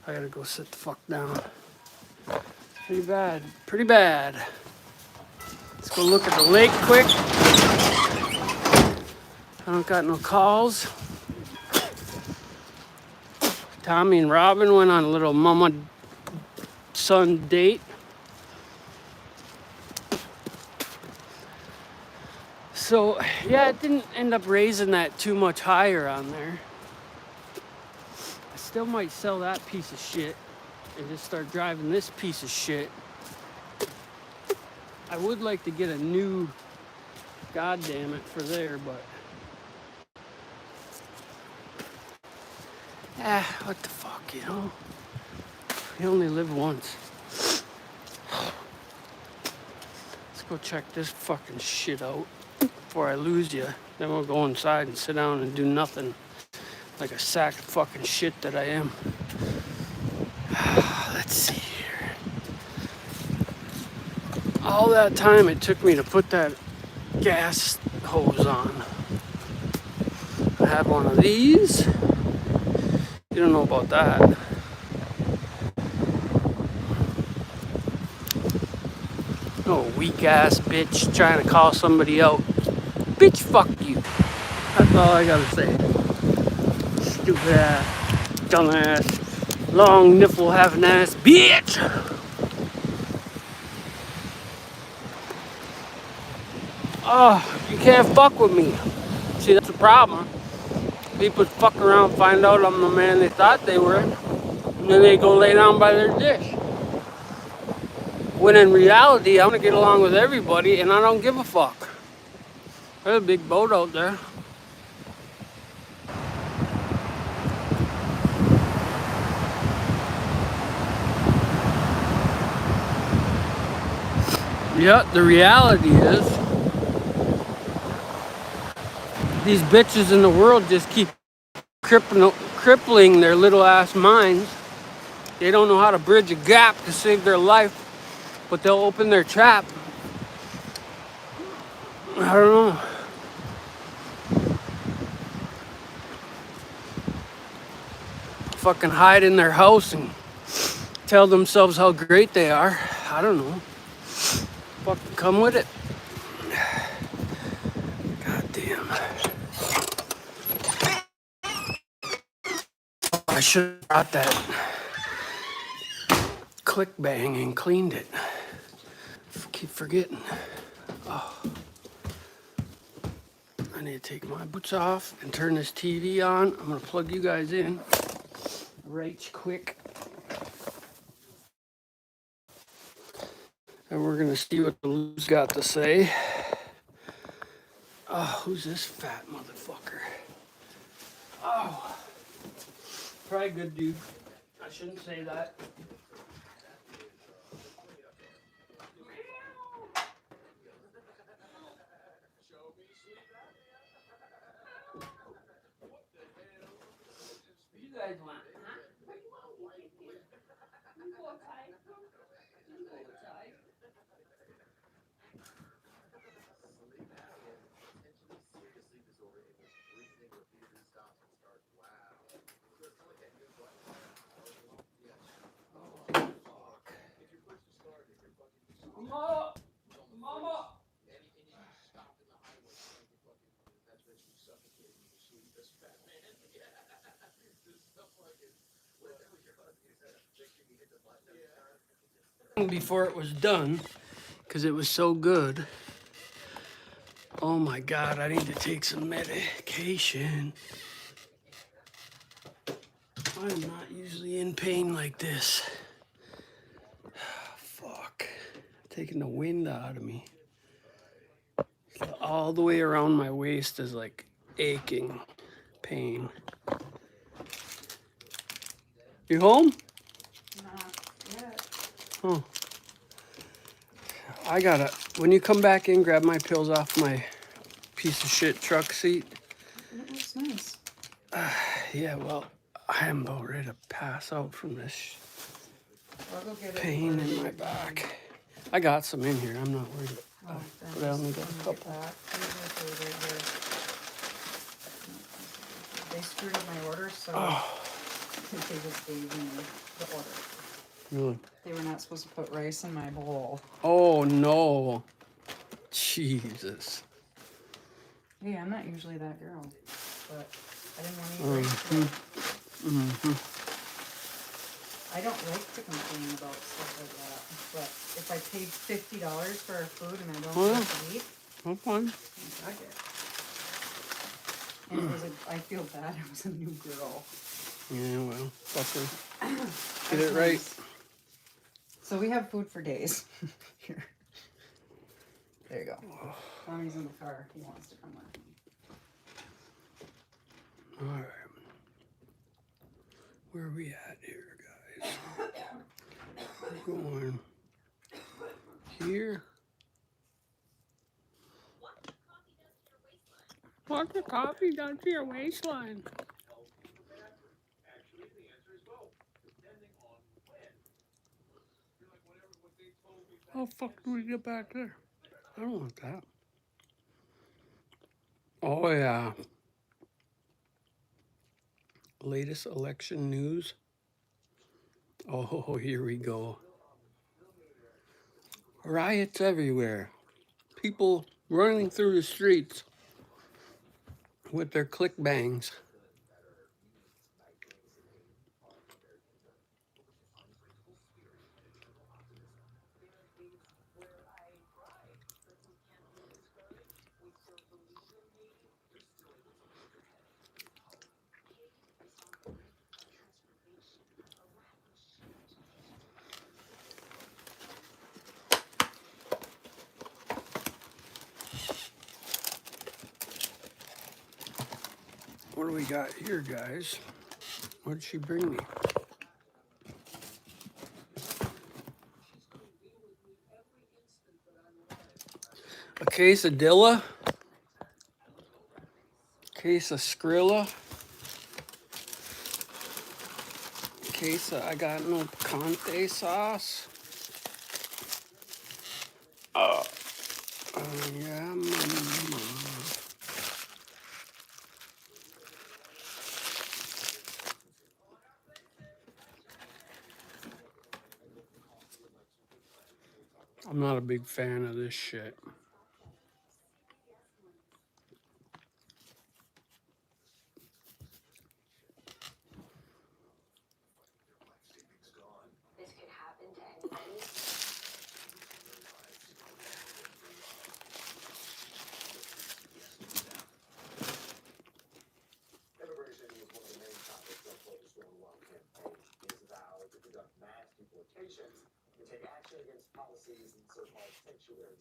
I gotta go sit the fuck down. Pretty bad. Pretty bad. Let's go look at the lake quick. I don't got no calls. Tommy and Robin went on a little mama-son date. So, yeah, it didn't end up raising that too much higher on there. I still might sell that piece of shit and just start driving this piece of shit. I would like to get a new goddamn it for there, but what the fuck, you know? You only live once. Let's go check this fucking shit out before I lose you. Then we'll go inside and sit down and do nothing like a sack of fucking shit that I am. Let's see here. All that time it took me to put that gas hose on. I had one of these. You don't know about that. Oh, weak ass bitch trying to call somebody out. Bitch, fuck you. That's all I gotta say. Stupid ass, dumbass, long nipple having ass bitch. Oh, you can't fuck with me. See, that's the problem. People fuck around, find out I'm the man they thought they were, and then they go lay down by their dish. When in reality, I want to get along with everybody, and I don't give a fuck. There's a big boat out there. Yeah, the reality is, these bitches in the world just keep crippling their little ass minds. They don't know how to bridge a gap to save their life, but they'll open their trap. I don't know. Fucking hide in their house and tell themselves how great they are. I don't know. Fucking come with it. God damn. I should have brought that click bang and cleaned it. Keep forgetting. Oh. I need to take my boots off and turn this TV on. I'm gonna plug you guys in right quick. And we're gonna see what the Lou's got to say. Oh, who's this fat motherfucker? Oh, probably a good dude. I shouldn't say that. You guys want, huh? Mama! Mama! Before it was done, because it was so good. Oh my God, I need to take some medication. I'm not usually in pain like this. Fuck. Taking the wind out of me. All the way around my waist is like aching pain. You home? Not yet. Oh. I gotta, when you come back in, grab my pills off my piece of shit truck seat. That looks nice. Yeah, well, I am about ready to pass out from this I'll go get it. pain in my back. I got some in here, I'm not worried. Oh, then But I only got a just couple. get that. Right here. they screwed up my order, so they just gave me the order. Really? They were not supposed to put rice in my bowl. Oh no. Jesus. Hey, I'm not usually that girl, but I didn't want to eat rice today. I don't like to complain about stuff like that, but if I paid $50 for food and I don't get to eat, That's fine. I get it. And it was I feel bad, it was a new girl. Yeah, well, fucker. That's Get it right. nice. So we have food for days. Here. There you go. Tommy's in the car. He wants to come with me. Alright. Where are we at here, guys? We're going here. What the coffee done to your waistline? How the fuck do we get back there? I don't want that. Oh yeah. Latest election news. Oh, here we go. Riots everywhere. People running through the streets with their click bangs. What do we got here, guys? What did she bring me? A quesadilla, case of Skrilla, case of I got no picante sauce. Yeah, mama. I'm not a big fan of this shit. This could happen to anybody. Immigration was one of the main topics of focus during the Wild campaign. His vow to conduct mass deportations and take action against policies in so-called sanctuaries.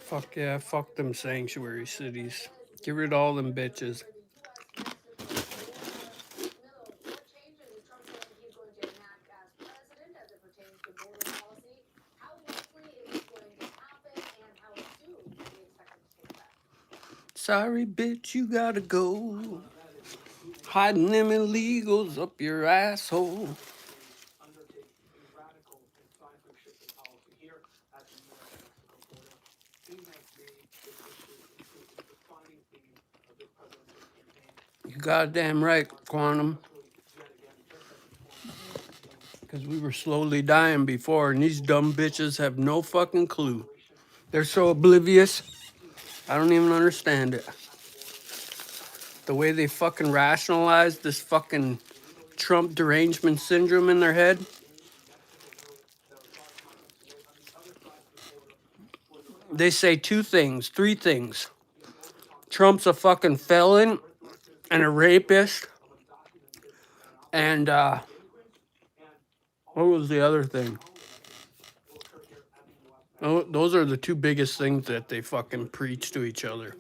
Fuck yeah, fuck them sanctuary cities. Get rid of all them bitches. What changes is Trump saying he's going to enact as president as it pertains to border policy? How likely is this going to happen, and how soon do we expect it to take effect? Sorry, bitch, you gotta go. Hiding them illegals up your asshole. You goddamn right, Quantum. Because we were slowly dying before, and these dumb bitches have no fucking clue. They're so oblivious, I don't even understand it. The way they fucking rationalize this fucking Trump derangement syndrome in their head. They say two things, three things. Trump's a fucking felon and a rapist. And, what was the other thing? Oh, those are the two biggest things that they fucking preach to each other.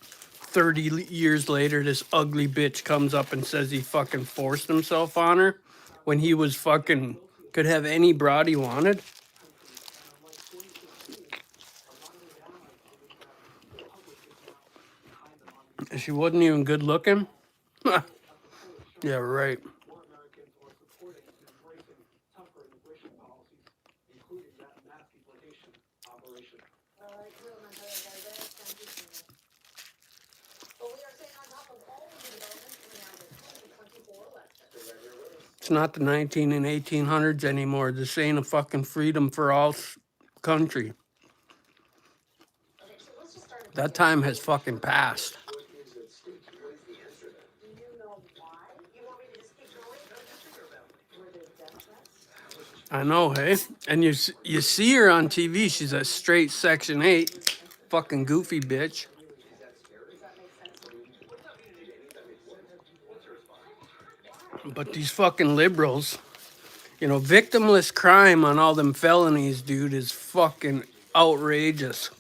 30 years later, this ugly bitch comes up and says he fucking forced himself on her when he was fucking, could have any broad he wanted. She wasn't even good looking. Yeah, right. not the 19 and 1800s anymore. This ain't a fucking freedom for all country. Okay, so let's just start at the That beginning. time has fucking passed. What is at stake? What is the answer then? Do you know why? You want me to just keep going? No, just figure it out. Were there death threats? I know, hey? And you see her on TV. She's a straight Section 8. Fucking goofy bitch. Does that make sense? But these fucking liberals, you know, victimless crime on all them felonies, dude, is fucking outrageous.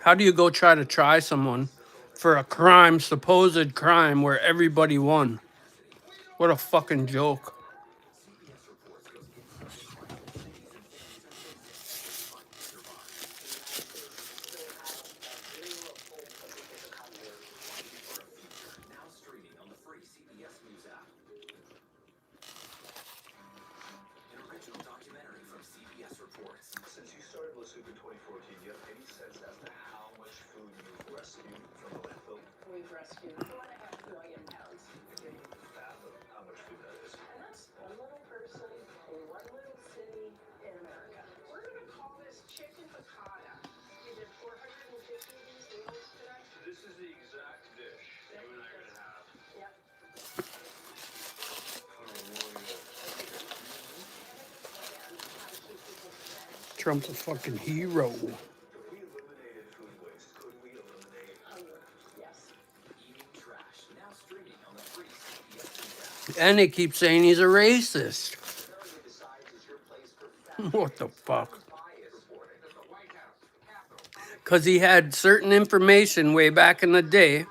How do you go try someone for a crime, supposed crime, where everybody won? What a fucking joke. Now streaming on the free CBS News app. An original documentary from CBS Reports. Since you started listening in 2014, do you have any sense as to how much food you've rescued from the landfill? We've rescued 4.5 billion pounds. Can you fathom how much food that is? And that's one little person in one little city in America. We're going to call this chicken piccata. We did 450 of these meals today. This is the exact dish you and I are going to have. Yep. Trump's a fucking hero. If we eliminated food waste, could we eliminate Hunger. Yes. eating trash? Now streaming on the free CBS News app. And they keep saying he's a racist. America Decides is your place for What the fuck? bias reporting. The White House, Because he had certain information way back in the day,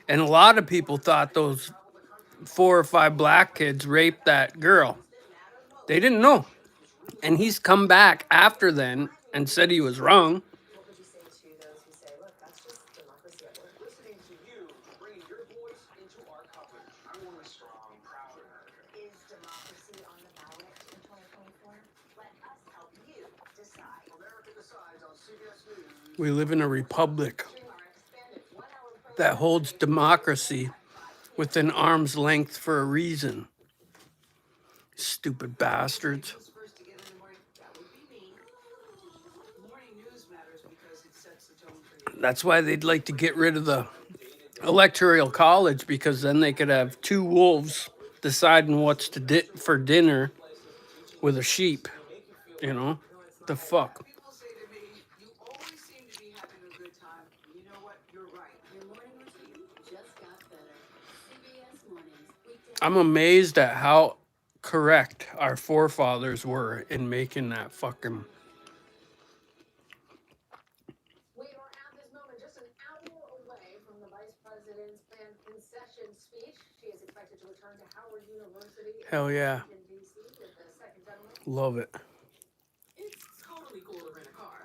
and a lot of people thought those 4 or 5 black kids raped that girl. They didn't know. And he's come back after then and said he was wrong. What would you say to those who say, look, that's just democracy at work? listening to you, bringing your voice into our coverage. I want a strong, proud America. Is democracy on the ballot in 2024? Let us help you decide. America Decides on CBS News. We live in a republic Stream our expanded 1-hour program that holds democracy within arm's length for a reason. Stupid bastards. Who's first to get in the morning? That would be me. Morning news matters because it sets the tone for you. That's why they'd like to get rid of the electoral college, because then they could have 2 wolves deciding what's to for dinner with a sheep. You know? The fuck? People say to me, you always seem to be having a good time. You know what? You're right. Your morning routine just got better. CBS Mornings, weekdays. I'm amazed at how correct our forefathers were in making that fucking... We are at this moment just an hour away from the Vice President's planned concession speech. She is expected to return to Howard University Hell yeah. in D.C. with the second gentleman. Love it. It's totally cool to rent a car,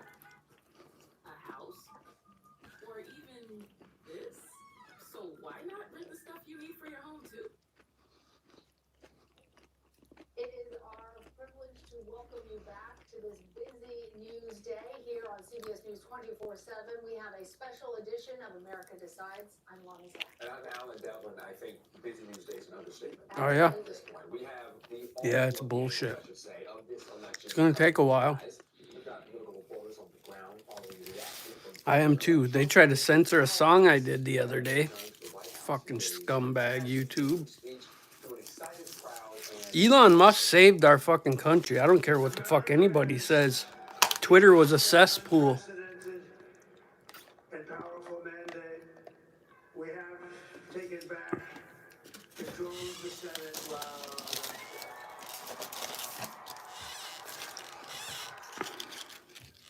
a house, or even this. So why not rent the stuff you need for your home too? It is our privilege to welcome you back to this busy news day here on CBS News 24/7. We have a special edition of America Decides. I'm Lonnie Zach. And I'm Alan Devlin. I think busy news day is an understatement. Oh, yeah? At this point, we have the Yeah, it's all-look bullshit. I should say, of this election. It's gonna take a while. We've got political reporters on the ground following the reaction from I am too. They tried to censor a song I did the other day. Fucking scumbag YouTube. speech to an excited crowd and Elon Musk saved our fucking country. I don't care what the fuck anybody says. Twitter was a cesspool. Unprecedented and powerful mandate. We have taken back control of the Senate.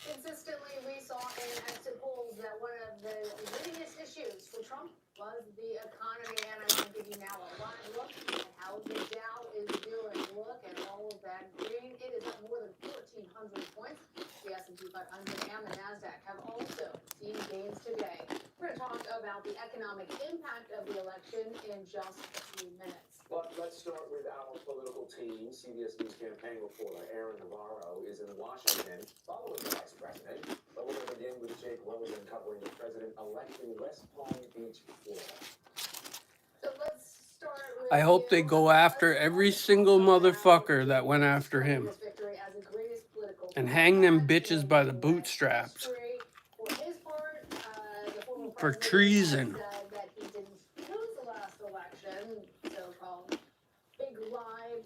Consistently, we saw in exit polls that one of the biggest issues for Trump was the economy. And I'm going to give you now a live look at how the Dow is doing. Look at all of that green. It is up more than 1,400 points. The S&P 500 and the NASDAQ have also seen gains today. We're going to talk about the economic impact of the election in just a few minutes. But let's start with our political team. CBS News campaign reporter Aaron Navarro is in Washington following the vice president. But we're going to begin with Jake Wilson. was uncovering the president-elect in West Palm Beach, Florida. So let's start with I hope they you. go after every single motherfucker that went after him This victory as the greatest political and hang them comeback bitches in by the US bootstraps history. For his part, the former for president treason. has said that he didn't lose the last election, so-called big lie.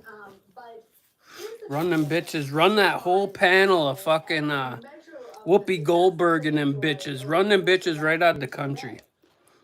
But here's the Run them thing. bitches. Run that whole panel of fucking Whoopi Goldberg and them bitches. Run them bitches right out of the country.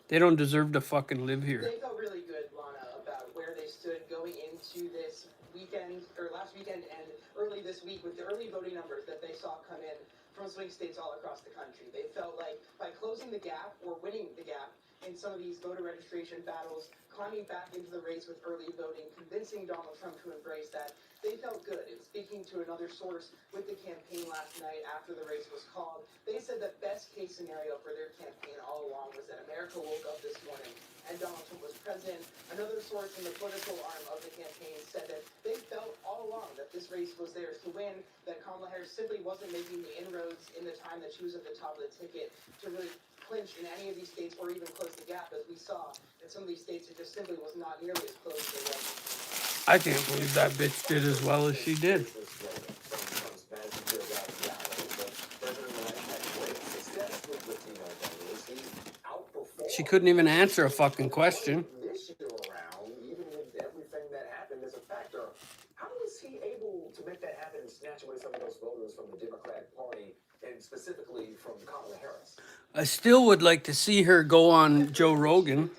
They don't deserve to fucking live here. They felt really good, Lana, about where they stood going into this weekend, or last weekend and early this week with the early voting numbers that they saw come in from swing states all across the country. They felt like by closing the gap or winning the gap in some of these voter registration battles, climbing back into the race with early voting, convincing Donald Trump to embrace that, they felt good. And speaking to another source with the campaign last night after the race was called, they said the best case scenario for their campaign all along was that America woke up this morning and Donald Trump was president. Another source in the political arm of the campaign said that they felt all along that this race was theirs to win, that Kamala Harris simply wasn't making the inroads in the time that she was at the top of the ticket to really clinch in any of these states or even close the gap, as we saw in some of these states. It just simply was not nearly as close as it was. I can't believe that bitch did as well as she did. She couldn't even answer a fucking question. This year around, even with everything that happened as a factor, how was he able to make that happen and snatch away some of those voters from the Democratic Party and specifically from Kamala Harris? I still would like to see her go on Joe Rogan.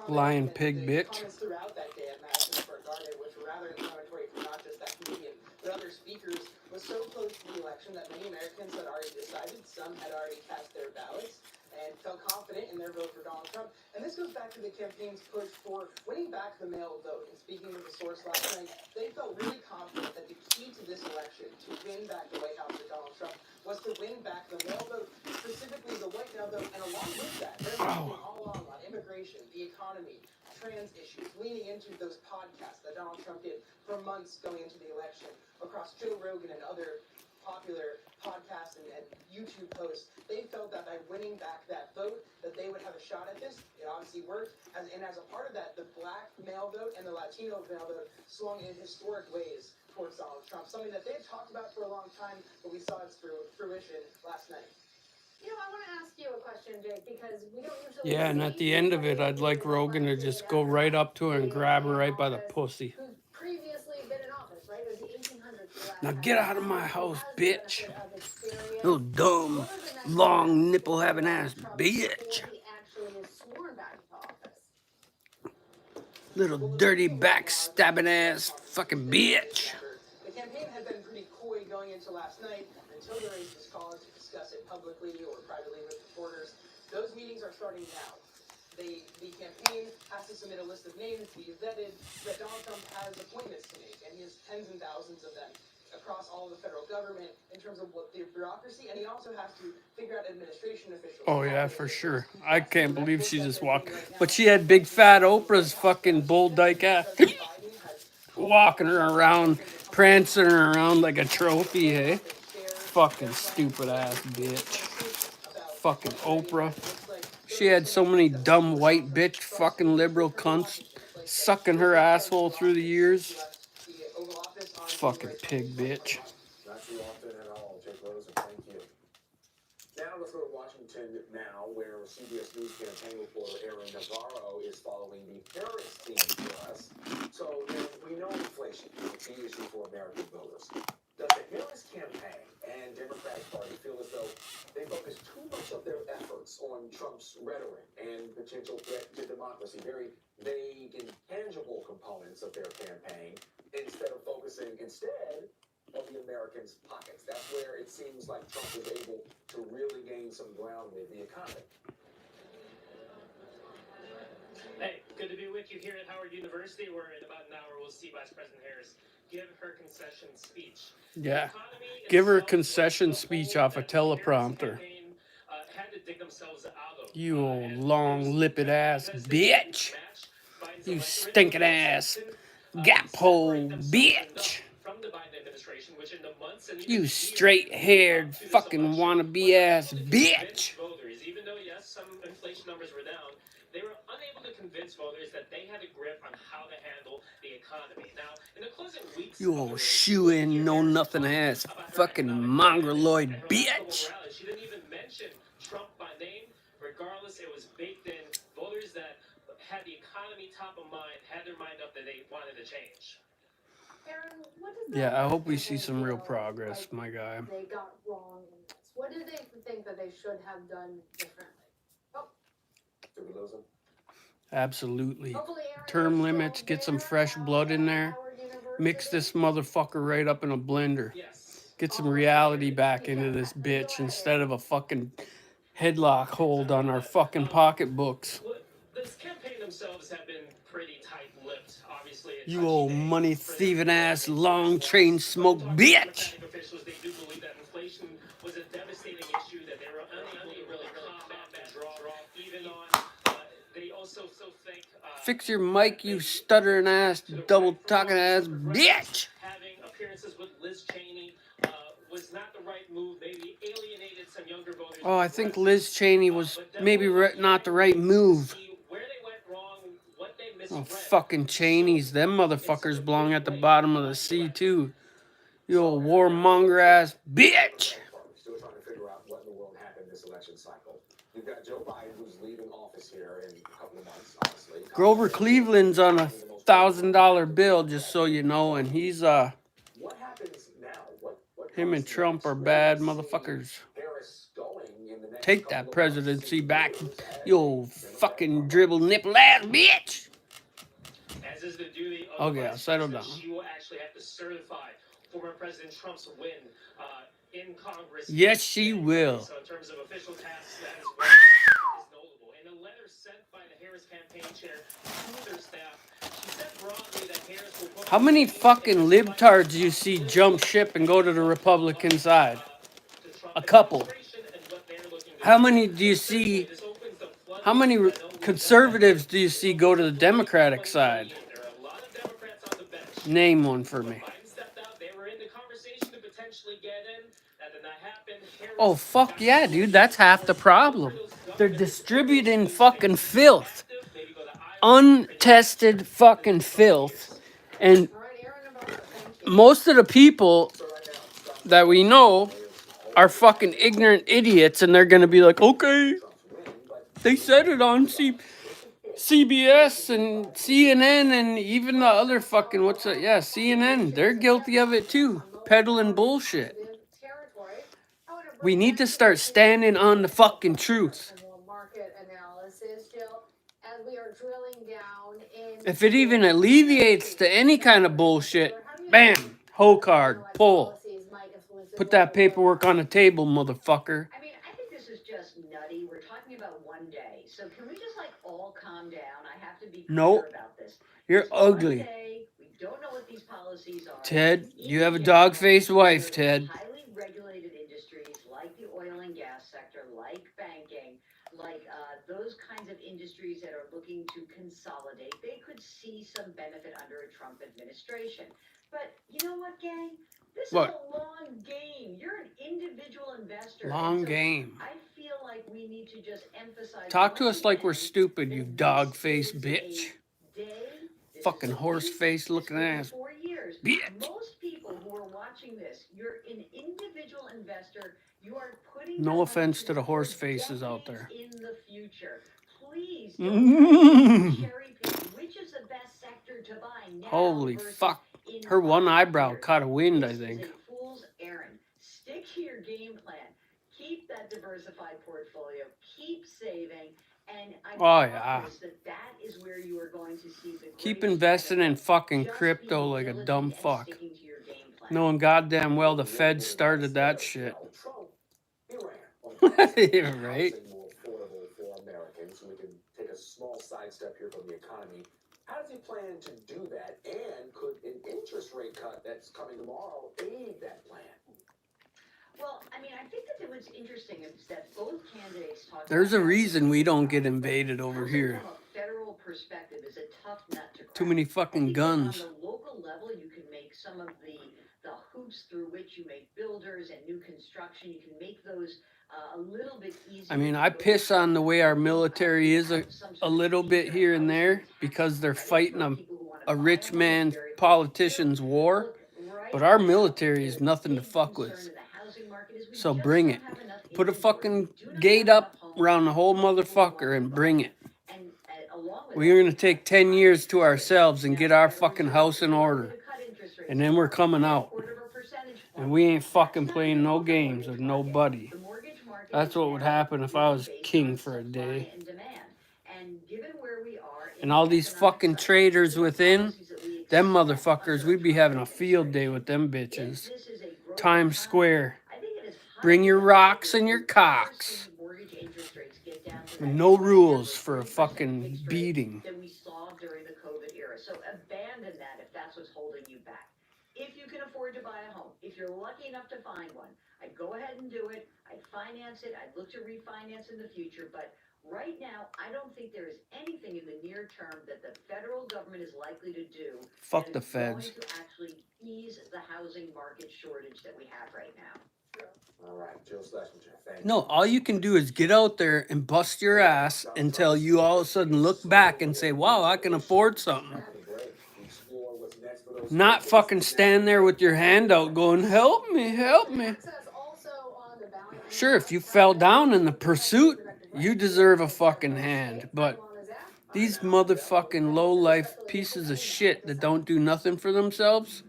Lying pig bitch. Comments throughout that day at Madison Square Garden, which were rather inflammatory for not just that comedian, but other speakers, was so close to the election that many Americans had already decided. Some had already cast their ballots and felt confident in their vote for Donald Trump. And this goes back to the campaign's push for winning back the mail vote. And speaking with the source last night, they felt really confident that the key to this election, to win back the White House for Donald Trump, was to win back the mail vote, specifically the white mail vote. And along with that, they're working all along on immigration, the economy, trans issues, leaning into those podcasts that Donald Trump did for months going into the election across Joe Rogan and other popular podcasts and YouTube posts. They felt that by winning back that vote, that they would have a shot at this. It obviously worked. And as a part of that, the black male vote and the Latino male vote swung in historic ways towards Donald Trump, something that they've talked about for a long time, but we saw its fruition last night. You know, I want to ask you a question, Jake, because we don't usually. Yeah, and at the end of it, I'd like Rogan to just go right up to her and grab her right by the pussy. Who's previously been in office, right? It was the 1800s. Now get out of my house, bitch. Little dumb, long nipple having ass bitch. Little dirty backstabbing ass fucking bitch. The campaign had been pretty coy going into last night until the race was called to discuss it publicly or privately with reporters. Those meetings are starting now. The campaign has to submit a list of names to be vetted that Donald Trump has appointments to make, and he has tens and thousands of them across all of the federal government in terms of what the bureaucracy, and he also has to figure out administration officials. Oh yeah, for sure. I can't believe she just walked. But she had big fat Oprah's fucking bull dyke ass. Walking her around, prancing her around like a trophy, hey? Fucking stupid ass bitch. Fucking Oprah. She had so many dumb white bitch fucking liberal cunts sucking her asshole through the years. Fucking pig bitch. Not too often at all, Jake Rosen, thank you. Now let's go to Washington now, where CBS News campaign reporter Aaron Navarro is following the Harris team for us. So we know inflation is a key issue for American voters. Does the Harris campaign and Democratic Party feel as though they focus too much of their efforts on Trump's rhetoric and potential threat to democracy, very vague, intangible components of their campaign, instead of focusing of the Americans' pockets? That's where it seems like Trump was able to really gain some ground with the economy. Hey, good to be with you here at Howard University, where in about an hour we'll see Vice President Harris give her concession speech. Yeah, give her a concession speech off a teleprompter. You old long-lipped ass bitch. You stinking ass gap hole bitch. administration, which in the months and even You years straight-haired up to this fucking election wannabe was ass unable to convince bitch. voters, even though yes, some inflation numbers were down, they were unable to convince voters that they had a grip on how to handle the economy. Now, in the closing weeks You of the old race, you will shoe-in, hear know Harris nothing talk ass about her fucking economic plan, mongoloid and her last couple of bitch. rallies, she didn't even mention Trump by name. Regardless, it was baked in. Voters that had the economy top of mind had their mind up that they wanted to change. Aaron, what does Yeah, I the hope we see campaign some real feel progress, like my guy. they got wrong in this? What do they think that they should have done differently? Oh, Did we lose him? Absolutely. hopefully Aaron, Term you're limits, still get some there fresh blood in at there. Howard Mix University. this motherfucker right up in a blender. Yes. Get some All reality right. back Yeah, into this go bitch ahead, instead Aaron. of a fucking headlock hold on our fucking pocketbooks. Well, this campaign themselves have been pretty tight-lipped. Obviously, a You touchy old day money for them thieving ass in long this train loss. smoke But talking to bitch. Democratic officials, they do believe that inflation was a devastating issue that they were unable to really combat that draw. Even on, they also think Fix your mic, you stuttering ass, double talking ass bitch. having appearances with Liz Cheney was not the right move. Maybe alienated some younger voters. Oh, I think Liz Cheney was maybe not the right to move. see where they went wrong, what they Oh, misread. fucking Cheneys. Them motherfuckers belong at the bottom of the sea, too. You old warmonger ass bitch. Still trying to figure out what in the world happened this election cycle. You've got Joe Biden, who's leaving office here in a couple of months, honestly. Grover Cleveland's on $1,000 bill, just so you know, and he's What happens now? What him and Trump are bad motherfuckers. Harris going in the next Take couple that of presidency months, back, 6 years you as old a fucking Democratic dribble nipple ass bitch. As is the duty of Okay, the I'll vice settle president, down. she will actually have to certify former President Trump's win in Congress. Yes, she will. So in terms of official tasks, that is what is notable. In a letter sent by the Harris campaign chair to their staff, she said broadly that Harris will How many fucking libtards do you see jump ship and go to the Republican side? A couple. How many do you see? How many conservatives do you see go to the Democratic side? Name one for me. Oh, fuck yeah, dude. That's half the problem. They're distributing fucking filth. Untested fucking filth. And most of the people that we know are fucking ignorant idiots, and they're gonna be like, okay, they said it on CBS and CNN and even the other fucking, what's that? Yeah, CNN. They're guilty of it too. Peddling bullshit. We need to start standing on the fucking truth. Market analysis, Jill, as we are drilling down in. If it even alleviates to any kind of bullshit, bam, hoe card, pull. Put that paperwork on the table, motherfucker. I mean, I think this is just nutty. We're talking about one day. So can we just like all calm down? I have to be clear about this. You're It's ugly. One day. We don't know what these policies are. Ted, you have a dog-faced wife, Ted. Highly regulated industries like the oil and gas sector, like banking, like those kinds of industries that are looking to consolidate, they could see some benefit under a Trump administration. But you know what, gang? This is a long game. You're an individual investor. Long game. I feel like we need to just emphasize. Talk to us like we're stupid, you dog-faced bitch. Fucking horse-faced looking ass bitch. Most people who are watching this, you're an individual investor. You are putting No offense to the horse faces out there. in the future. Please cherry pick which is the best sector to buy now. Holy fuck. Her one eyebrow caught a wind, I think. Fool's errand. Stick to your game plan. Keep that diversified portfolio. Keep saving. And I promise that is where you are going to see the Keep investing in fucking crypto like a dumb fuck. Knowing goddamn well the Fed started that shit. Right? More affordable for Americans, so we can take a small sidestep here from the economy. How does he plan to do that? And could an interest rate cut that's coming tomorrow aid that plan? Well, I mean, I think that what's interesting is that both candidates talk. There's a reason we don't get invaded over here. From a federal perspective, is a tough nut to crack. Too many fucking guns. On the local level, you can make some of the the hoops through which you make builders and new construction. You can make those a little bit easier. I mean, I piss on the way our military is a little bit here and there because they're fighting a rich man's politician's war. But our military is nothing to fuck with. So bring it. Put a fucking gate up around the whole motherfucker and bring it. We're going to take 10 years to ourselves and get our fucking house in order. And then we're coming out. And we ain't fucking playing no games with nobody. That's what would happen if I was king for a day. And all these fucking traitors within, them motherfuckers, we'd be having a field day with them bitches. Times Square. Bring your rocks and your cocks. No rules for a fucking beating. That we saw during the COVID era. So abandon that if that's what's holding you back. If you can afford to buy a home, if you're lucky enough to find one, I'd go ahead and do it. I'd finance it. I'd look to refinance in the future. But right now, I don't think there is anything in the near term that the federal government is likely to do. Fuck the feds. Going to actually ease the housing market shortage that we have right now. All right, Jill Schlesinger, thank you. No, all you can do is get out there and bust your ass until you all of a sudden look back and say, wow, I can afford something. Not fucking stand there with your hand out going, help me, help me. Sure, if you fell down in the pursuit, you deserve a fucking hand. But these motherfucking low-life pieces of shit that don't do nothing for themselves,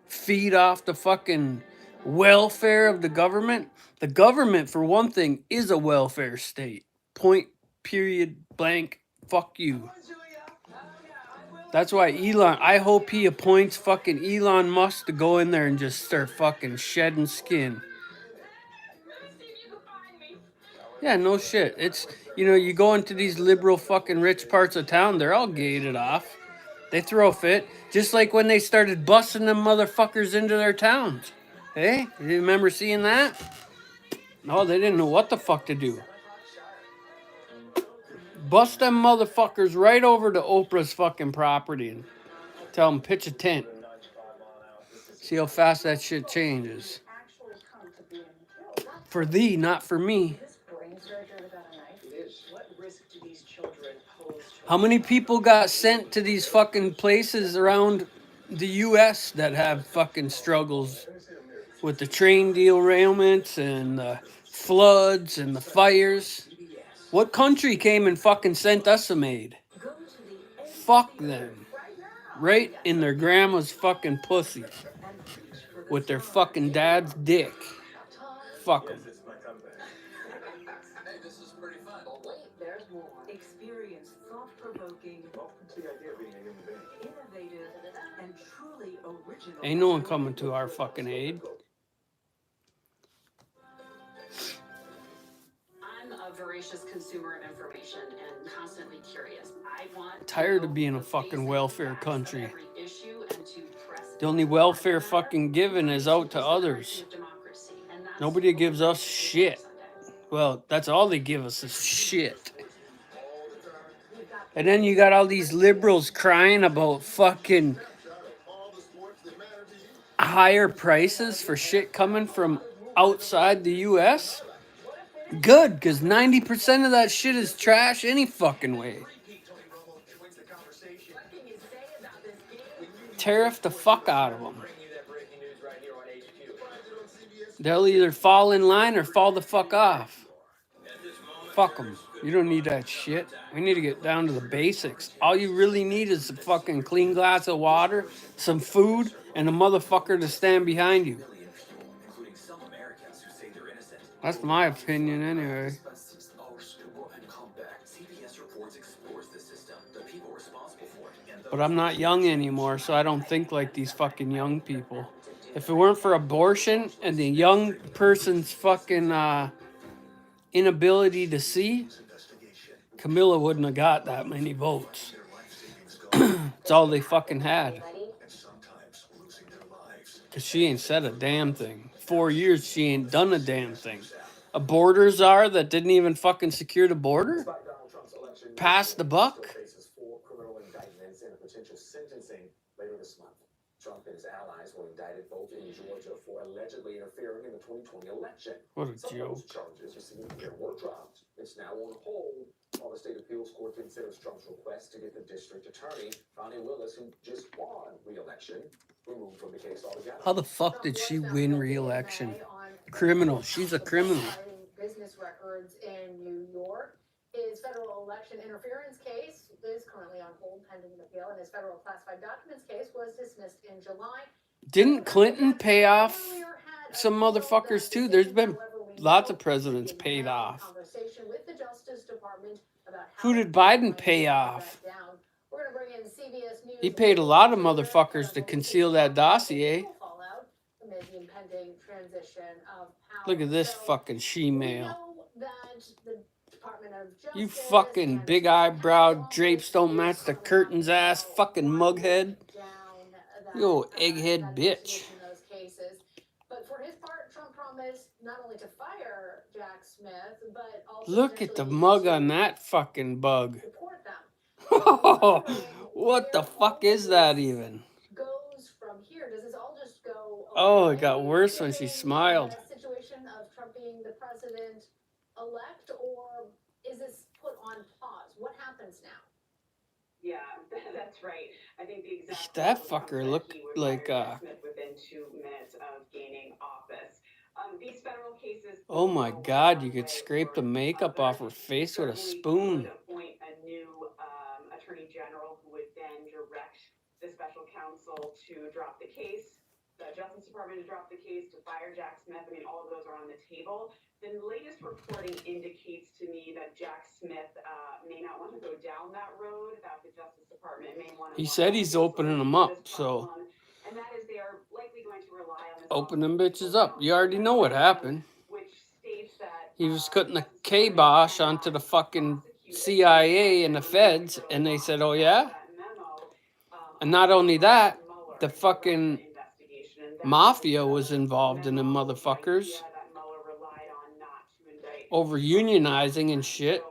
feed off the fucking welfare of the government. The government, for one thing, is a welfare state. Point, period, blank, fuck you. That's why Elon, I hope he appoints fucking Elon Musk to go in there and just start fucking shedding skin. Yeah, no shit. It's, you know, you go into these liberal fucking rich parts of town, they're all gated off. They throw a fit. Just like when they started busting them motherfuckers into their towns. Hey, you remember seeing that? No, they didn't know what the fuck to do. Bust them motherfuckers right over to Oprah's fucking property and tell them pitch a tent. See how fast that shit changes. For thee, not for me. How many people got sent to these fucking places around the U.S. that have fucking struggles with the train derailments and the floods and the fires? What country came and fucking sent us some aid? Fuck them. Right in their grandma's fucking pussy. With their fucking dad's dick. Fuck them. Experience thought-provoking, innovative, and truly original. Ain't no one coming to our fucking aid. I'm a voracious consumer of information and constantly curious. I want Tired of being a fucking welfare country. The only welfare fucking given is out to others. Nobody gives us shit. Well, that's all they give us is shit. And then you got all these liberals crying about fucking higher prices for shit coming from outside the U.S. Good, because 90% of that shit is trash any fucking way. Tariff the fuck out of them. They'll either fall in line or fall the fuck off. Fuck them. You don't need that shit. We need to get down to the basics. All you really need is a fucking clean glass of water, some food, and a motherfucker to stand behind you. That's my opinion anyway. But I'm not young anymore, so I don't think like these fucking young people. If it weren't for abortion and the young person's fucking inability to see, Camilla wouldn't have got that many votes. It's all they fucking had. Because she ain't said a damn thing. 4 years, she ain't done a damn thing. A border czar that didn't even fucking secure the border? Pass the buck? Later this month. Trump and his allies will indicted both in Georgia for allegedly interfering in the 2020 election. What a Some of those joke. charges you see here were dropped. It's now on hold while the state appeals court considers Trump's request to get the district attorney, Connie Willis, who just won re-election, removed from the case altogether. How the fuck did she win re-election? Criminal. She's a criminal. Business records in New York. His federal election interference case is currently on hold pending an appeal, and his federal classified documents case was dismissed in July. Didn't Clinton pay off some motherfuckers too? There's been lots of presidents paid off. Conversation with the Justice Department about Who did Biden pay off? We're gonna bring in CBS News. He paid a lot of motherfuckers to conceal that dossier. Fallout amid the impending transition of power. Look at this fucking she-male. That the Department of Justice You fucking big eyebrow drapes don't match the curtains ass fucking mughead. You old egghead bitch. Those cases. But for his part, Trump promised not only to fire Jack Smith, but also Look at the mug on that fucking bug. deport them. What the fuck is that even? Goes from here. Does this all just go? Oh, it got worse when she smiled. Situation of Trump being the president-elect, or is this put on pause? What happens now? Yeah, that's right. I think the exact That fucker looked like Smith within 2 minutes of gaining office. These federal cases. oh my god, you could scrape the makeup off her face with a spoon. Appoint a new attorney general who would then direct the special counsel to drop the case, the Justice Department to drop the case, to fire Jack Smith. I mean, all of those are on the table. The latest reporting indicates to me that Jack Smith may not want to go down that road, that the Justice Department may want to. He said he's opening them up, so and that is they are likely going to rely on this. open them bitches up. You already know what happened. Which states that He was cutting the kibosh onto the fucking CIA and the feds, and they said, oh yeah? And not only that, the fucking mafia was involved in them motherfuckers. Over unionizing and shit.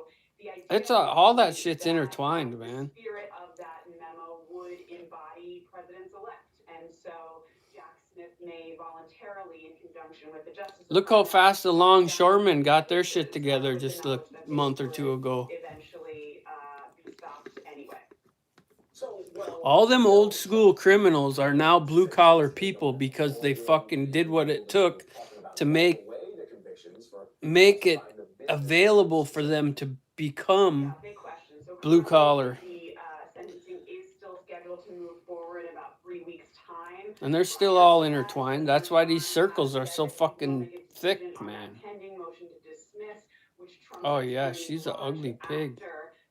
It's all that shit's intertwined, man. The spirit of that memo would embody presidents-elect, and so Jack Smith may voluntarily, in conjunction with the Justice Look how fast the longshoremen got their shit together just a month or two ago. Eventually be stopped anyway. All them old school criminals are now blue collar people because they fucking did what it took to make it available for them to become blue collar. The sentencing is still scheduled to move forward in about 3 weeks' time. And they're still all intertwined. That's why these circles are so fucking thick, man. Pending motion to dismiss, which Trump Oh yeah, she's an ugly pig.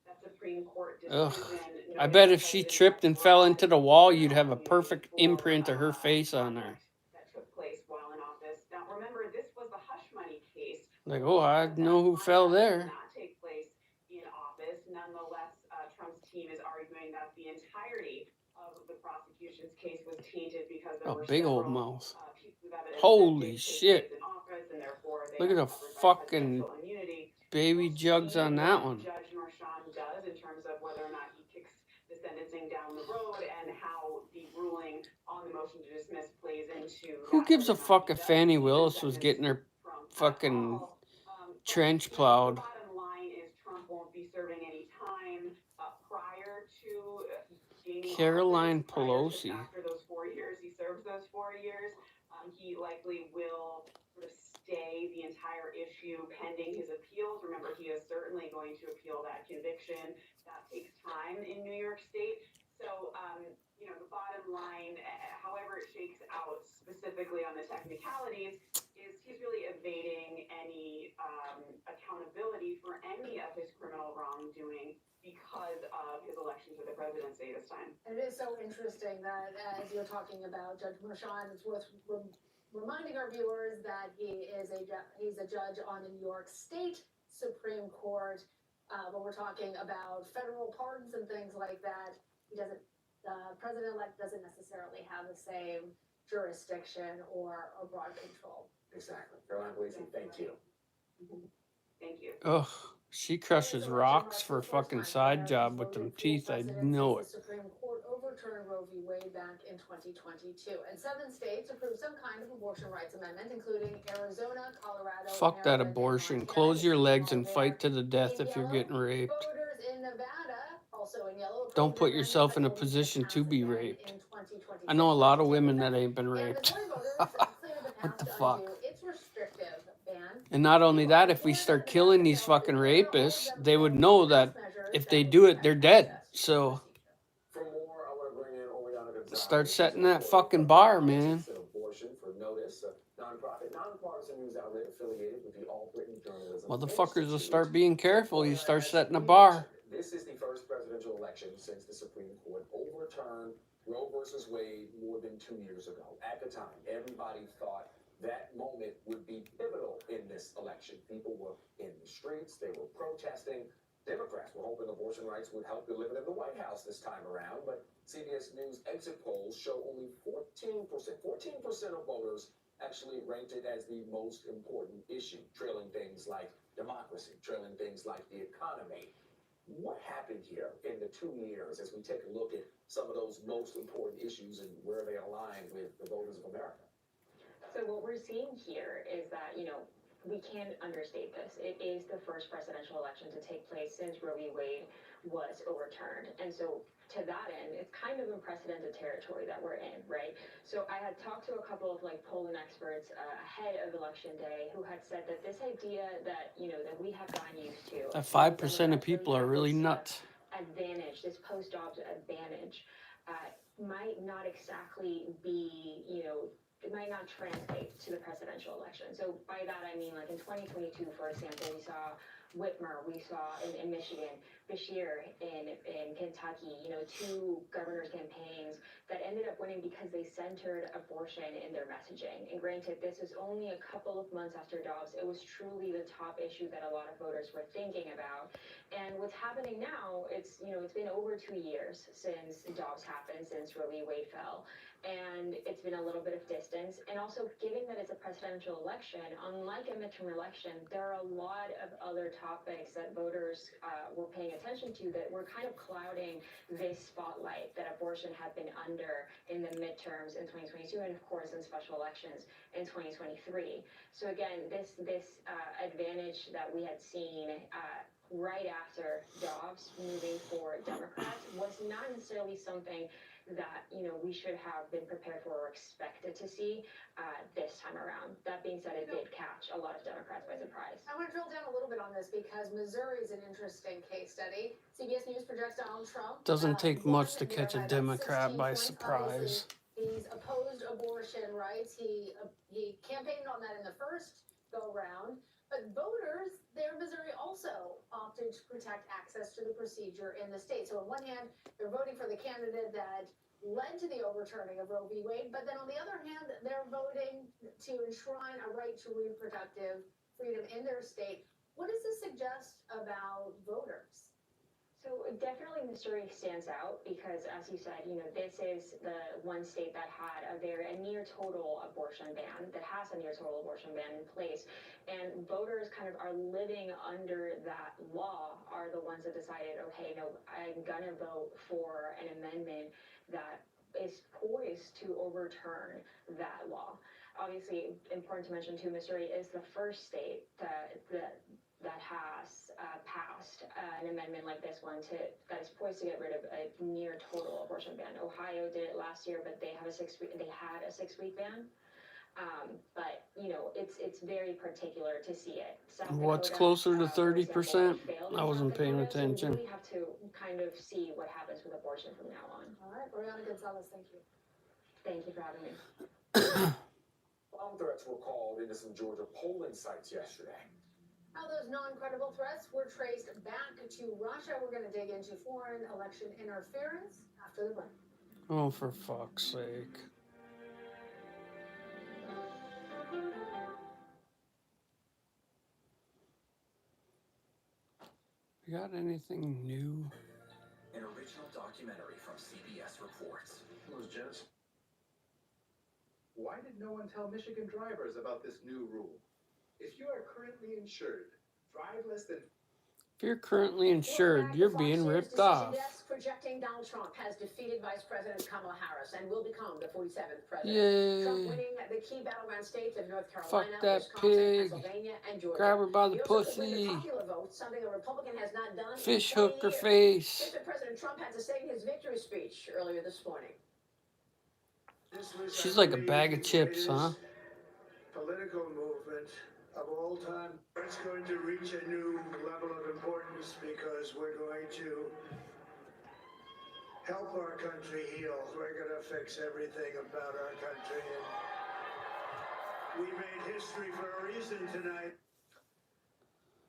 that Supreme Court Ugh. decision. I bet if she tripped and fell into the wall, you'd have a perfect imprint of her face on there. That took place while in office. Now remember, this was the hush money case. Like, oh, I know who fell there. Not take place in office. Nonetheless, Trump's team is arguing that the entirety of the prosecution's case was tainted because there A were big old several, mouth. pieces of evidence Holy that did take shit. place in office, and therefore they Look at have the covered by fucking presidential immunity. baby jugs on that one. Judge Marchand does in terms of whether or not he kicks the sentencing down the road, and how the ruling on the motion to dismiss plays into. Who gives a fuck if Fannie Willis was getting her fucking trench plowed? The bottom line is Trump won't be serving any time prior to gaining Caroline office. Pelosi. After those 4 years, he serves those 4 years. He likely will sort of stay the entire issue pending his appeals. Remember, he is certainly going to appeal that conviction. That takes time in New York State. So, the bottom line, however it shakes out specifically on the technicalities, is he's really evading any accountability for any of his criminal wrongdoing because of his election to the presidency this time. And it is so interesting that as you're talking about Judge Marchand, it's worth reminding our viewers that he's a judge on the New York State Supreme Court. When we're talking about federal pardons and things like that, the president-elect doesn't necessarily have the same jurisdiction or broad control. Exactly. Caroline Pelosi, thank you. Thank you. Ugh, she crushes rocks for a fucking side job with them teeth. I know it. The Supreme Court over overturned Roe v. Wade back in 2022. And 7 states approved some kind of abortion rights amendment, including Arizona, Colorado, Fuck that Maryland, and abortion. Montana. Close your legs While and there fight to the death in if you're yellow, getting raped. voters in Nevada, also in yellow, Don't approved put an amendment yourself that in a will need position to pass be again raped. in 2026 I know a for it lot to of take women that effect. ain't been And raped. Missouri voters cleared the What path the to fuck? undo its restrictive ban. And not only that, if we start killing these fucking rapists, they would know that if they do it, they're dead. So For more, I want to bring in Oriana Gonzalez. start She's setting a that reporter fucking for bar, Politics man. and Abortion for Notice, a nonprofit, news outlet affiliated with the All-Britain Journalism Motherfuckers will Institute. start being careful. You Oriana, start as setting a we bar. mentioned, this is the first presidential election since the Supreme Court overturned Roe versus Wade more than 2 years ago. At the time, everybody thought that moment would be pivotal in this election. People were in the streets, they were protesting. Democrats were hoping abortion rights would help deliver them the White House this time around, but CBS News exit polls show only 14% of voters actually ranked it as the most important issue, trailing things like democracy, trailing things like the economy. What happened here in the 2 years as we take a look at some of those most important issues and where they align with the voters of America? So what we're seeing here is that, we can't understate this. It is the first presidential election to take place since Roe v. Wade was overturned. And so to that end, it's kind of unprecedented territory that we're in, right? So I had talked to a couple of polling experts ahead of election day who had said that this idea that, that we have gotten used to. That 5% of people are really nuts. Advantage, this post-jobs advantage, might not exactly be, it might not translate to the presidential election. So by that I mean, in 2022, for example, we saw Whitmer, we saw in Michigan, Beshear in Kentucky, 2 governors' campaigns that ended up winning because they centered abortion in their messaging. And granted, this is only a couple of months after Dobbs. It was truly the top issue that a lot of voters were thinking about. And what's happening now, it's been over 2 years since Dobbs happened, since Roe v. Wade fell. And it's been a little bit of distance. And also, given that it's a presidential election, unlike a midterm election, there are a lot of other topics that voters were paying attention to that were kind of clouding this spotlight that abortion had been under in the midterms in 2022 and, of course, in special elections in 2023. So again, this advantage that we had seen right after Dobbs moving for Democrats was not necessarily something that we should have been prepared for or expected to see this time around. That being said, it did catch a lot of Democrats by surprise. I want to drill down a little bit on this because Missouri is an interesting case study. CBS News projects Donald Trump Doesn't take won much to there catch a by about Democrat 16 by points. surprise. Obviously, he's opposed abortion rights. He campaigned on that in the first go round. But voters there in Missouri also opted to protect access to the procedure in the state. So on one hand, they're voting for the candidate that led to the overturning of Roe v. Wade, but then on the other hand, they're voting to enshrine a right to reproductive freedom in their state. What does this suggest about voters? So definitely Missouri stands out because, as you said, this is the one state that had a near total abortion ban, that has a near total abortion ban in place. And voters kind of are living under that law, are the ones that decided, okay, no, I'm gonna vote for an amendment that is poised to overturn that law. Obviously, important to mention too, Missouri is the first state that has passed an amendment like this one that is poised to get rid of a near total abortion ban. Ohio did it last year, but they had a 6-week ban. But it's very particular to see it. What's closer to 30%? I wasn't paying attention. So we really have to kind of see what happens with abortion from now on. All right, Oriana Gonzalez, thank you. Thank you for having me. Bomb threats were called into some Georgia polling sites yesterday. How those non-credible threats were traced back to Russia. We're going to dig into foreign election interference after the break. Oh, for fuck's sake. You got anything new? An original documentary from CBS reports. Was just. Why did no one tell Michigan drivers about this new rule? If you are currently insured, drive less than If you're currently insured, you're being ripped off. Desk projecting Donald Trump has defeated Vice President Kamala Harris and will become the 47th president. Yay. Trump winning the key battleground states of North Fuck Carolina, that Wisconsin, pig. Pennsylvania, and Georgia. Grab her by the He also could win pussy. the popular vote, something a Republican has not done Fish in 20 hook her years. face. Here's what President Trump had to say in his victory speech earlier this morning. She's like a bag of chips, huh? Political movement of all time. It's going to reach a new level of importance because we're going to help our country heal. We're going to fix everything about our country. And we made history for a reason tonight.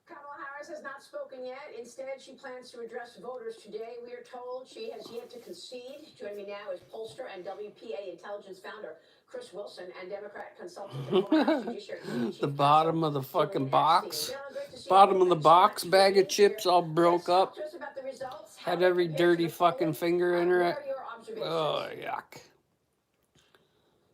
Kamala Harris has not spoken yet. Instead, she plans to address voters today. We are told she has yet to concede. Joining me now is pollster and WPA intelligence founder Chris Wilson and Democrat consultant to former House Judiciary Committee The Chief bottom Counsel of the fucking Julian box. Epstein. Gentlemen, great to see Bottom you. of the Thanks so much box, for bag being of chips here. all broke Let's talk up. to us about the results. How Had they every compare to dirty the fucking polling. finger in What her. are your observations? Oh, yuck.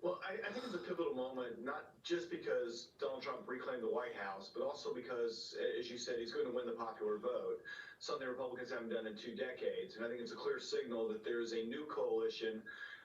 Well, I think it's a pivotal moment, not just because Donald Trump reclaimed the White House, but also because, as you said, he's going to win the popular vote, something Republicans haven't done in 2 decades. And I think it's a clear signal that there's a new coalition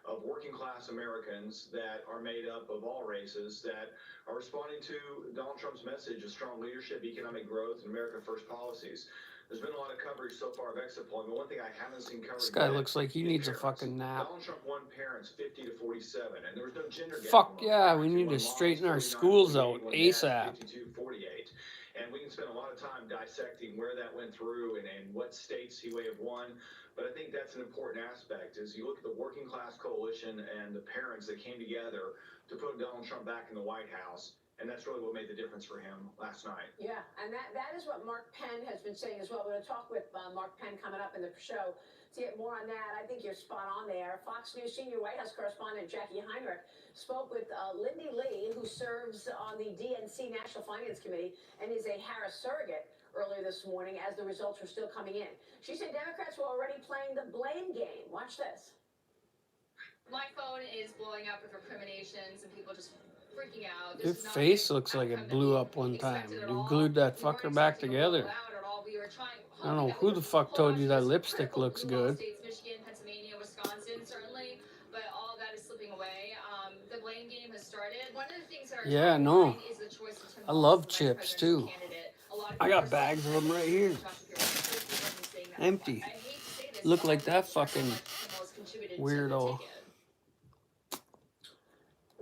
of working class Americans that are made up of all races that are responding to Donald Trump's message of strong leadership, economic growth, and America First policies. There's been a lot of coverage so far of exit polling, but one thing I haven't seen covered This guy yet looks like he is needs a parents. fucking nap. Donald Trump won parents 50 to 47, and there was no gender gap. Fuck among yeah, parents. we He need won to moms straighten our 49, schools 48, out won dads ASAP. 52, 48. And we can spend a lot of time dissecting where that went through and what states he may have won. But I think that's an important aspect is you look at the working class coalition and the parents that came together to put Donald Trump back in the White House. And that's really what made the difference for him last night. Yeah, and that is what Mark Penn has been saying as well. We're going to talk with Mark Penn coming up in the show to get more on that. I think you're spot on there. Fox News senior White House correspondent Jackie Heinrich spoke with Lindy Lee, who serves on the DNC National Finance Committee and is a Harris surrogate, earlier this morning as the results were still coming in. She said Democrats were already playing the blame game. Watch this. My phone is blowing up with recriminations and people just freaking out. Your face looks like it blew up one time. You glued that fucker back together. I don't know who the fuck told you that lipstick looks good. States, Michigan, Pennsylvania, Wisconsin, certainly, but all of that is slipping away. The blame game has started. One of the things that are Yeah, no. is the choice of Tim I love Walz, the vice chips presidential too. candidate. A lot of I people got are bags of them right here. Empty. Look like that fucking weirdo.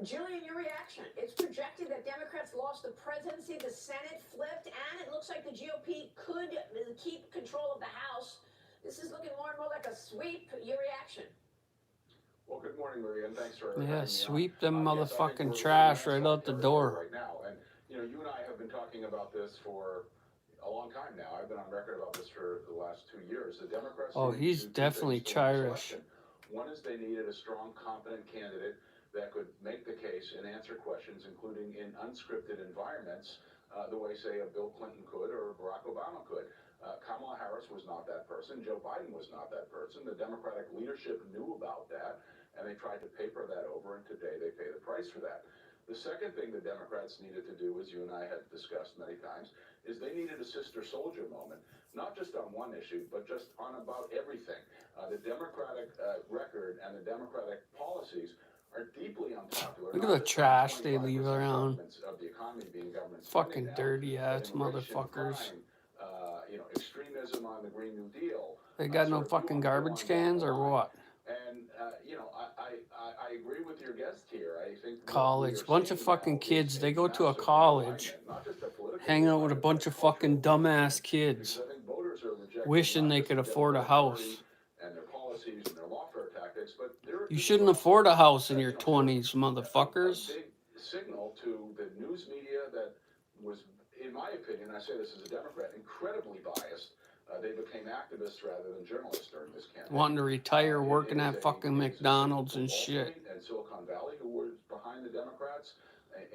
Julian, your reaction. It's projected that Democrats lost the presidency, the Senate flipped, and it looks like the GOP could keep control of the House. This is looking more and more like a sweep. Your reaction? Well, good morning, Maria, and thanks for Yeah, sweep them yes, I think motherfucking we're trash really right out the door. right now. And you know, you and I have been talking about this for a long time now. I've been on record about this for the last 2 years. The Democrats. Oh, he's definitely Irish. One is they needed a strong, competent candidate that could make the case and answer questions, including in unscripted environments, the way, say, a Bill Clinton could or Barack Obama could. Kamala Harris was not that person. Joe Biden was not that person. The Democratic leadership knew about that, and they tried to paper that over, and today they pay the price for that. The second thing the Democrats needed to do, as you and I have discussed many times, is they needed a sister soldier moment, not just on one issue, but just on about everything. The Democratic record and the Democratic policies are deeply unpopular. Look at the trash they leave around. Of the economy being government Fucking now, dirty ass immigration, motherfuckers. crime, you know, extremism on the Green New Deal. They got no fucking garbage cans or what? And you know, I agree with your guest here. I think College, bunch of fucking kids. They go to a college, hang out with a bunch of fucking dumbass kids, wishing they could afford a house. And their policies and their lawfare tactics, but You shouldn't afford a house in your 20s, motherfuckers. a big signal to the news media that was, in my opinion, I say this as a Democrat, incredibly biased. They became activists rather than journalists during this campaign. Wanting to retire, working at fucking McDonald's and shit. And Silicon Valley, who were behind the Democrats.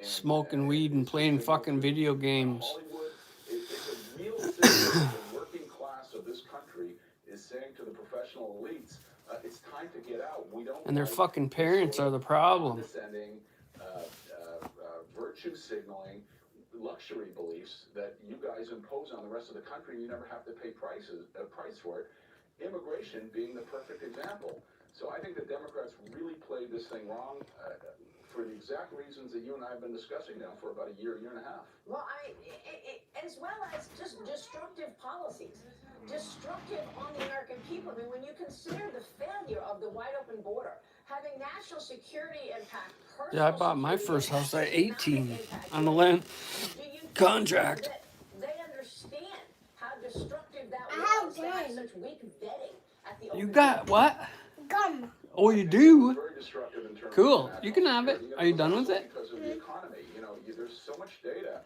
Smoking weed and playing fucking video games. Hollywood, it's a real signal that the working class of this country is saying to the professional elites, it's time to get out. We don't. And their fucking parents are the problem. Condescending, virtue signaling luxury beliefs that you guys impose on the rest of the country, and you never have to pay price for it. Immigration being the perfect example. So I think the Democrats really played this thing wrong for the exact reasons that you and I have been discussing now for about a year and a half. Well, as well as just destructive policies, destructive on the American people. I mean, when you consider the failure of the wide open border, having national security impact, Yeah, I bought my first house at 18 on the land contract. They understand how destructive that was to have such weak vetting at the You got what? Gum. Oh, you do? Very destructive in terms Cool. of You can have it. Are you done with it? because of the economy. You know, there's so much data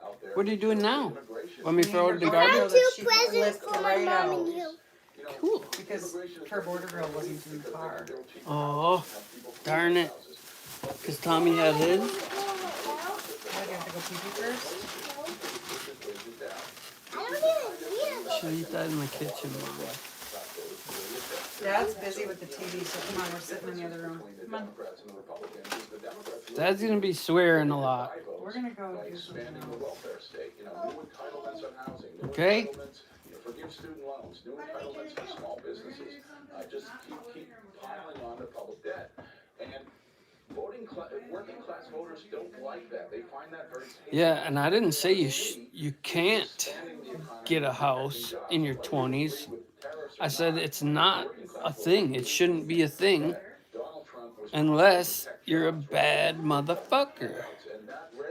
out there. What are you doing now? Immigration. Want me to throw it in the I have garbage? two presents for my mom and you. Cool. Because her border girl wasn't in the car. Oh, darn it. Because Tommy had his. Why do you have to go pee first? I don't even need Should eat that in the kitchen, Mom. Dad's busy with the TV, so come on, we're sitting in the other room. Come on. Dad's gonna be swearing a lot. We're gonna go do something Expanding the welfare state, you know, new entitlements on housing, new Okay. entitlements, you know, forgive student loans, new entitlements for small businesses. Just keep piling on the public debt. And working class voters don't like that. They find that very painful. Yeah, and I didn't say you can't get a house in your 20s. I said it's not a thing. It shouldn't be a thing unless you're a bad motherfucker.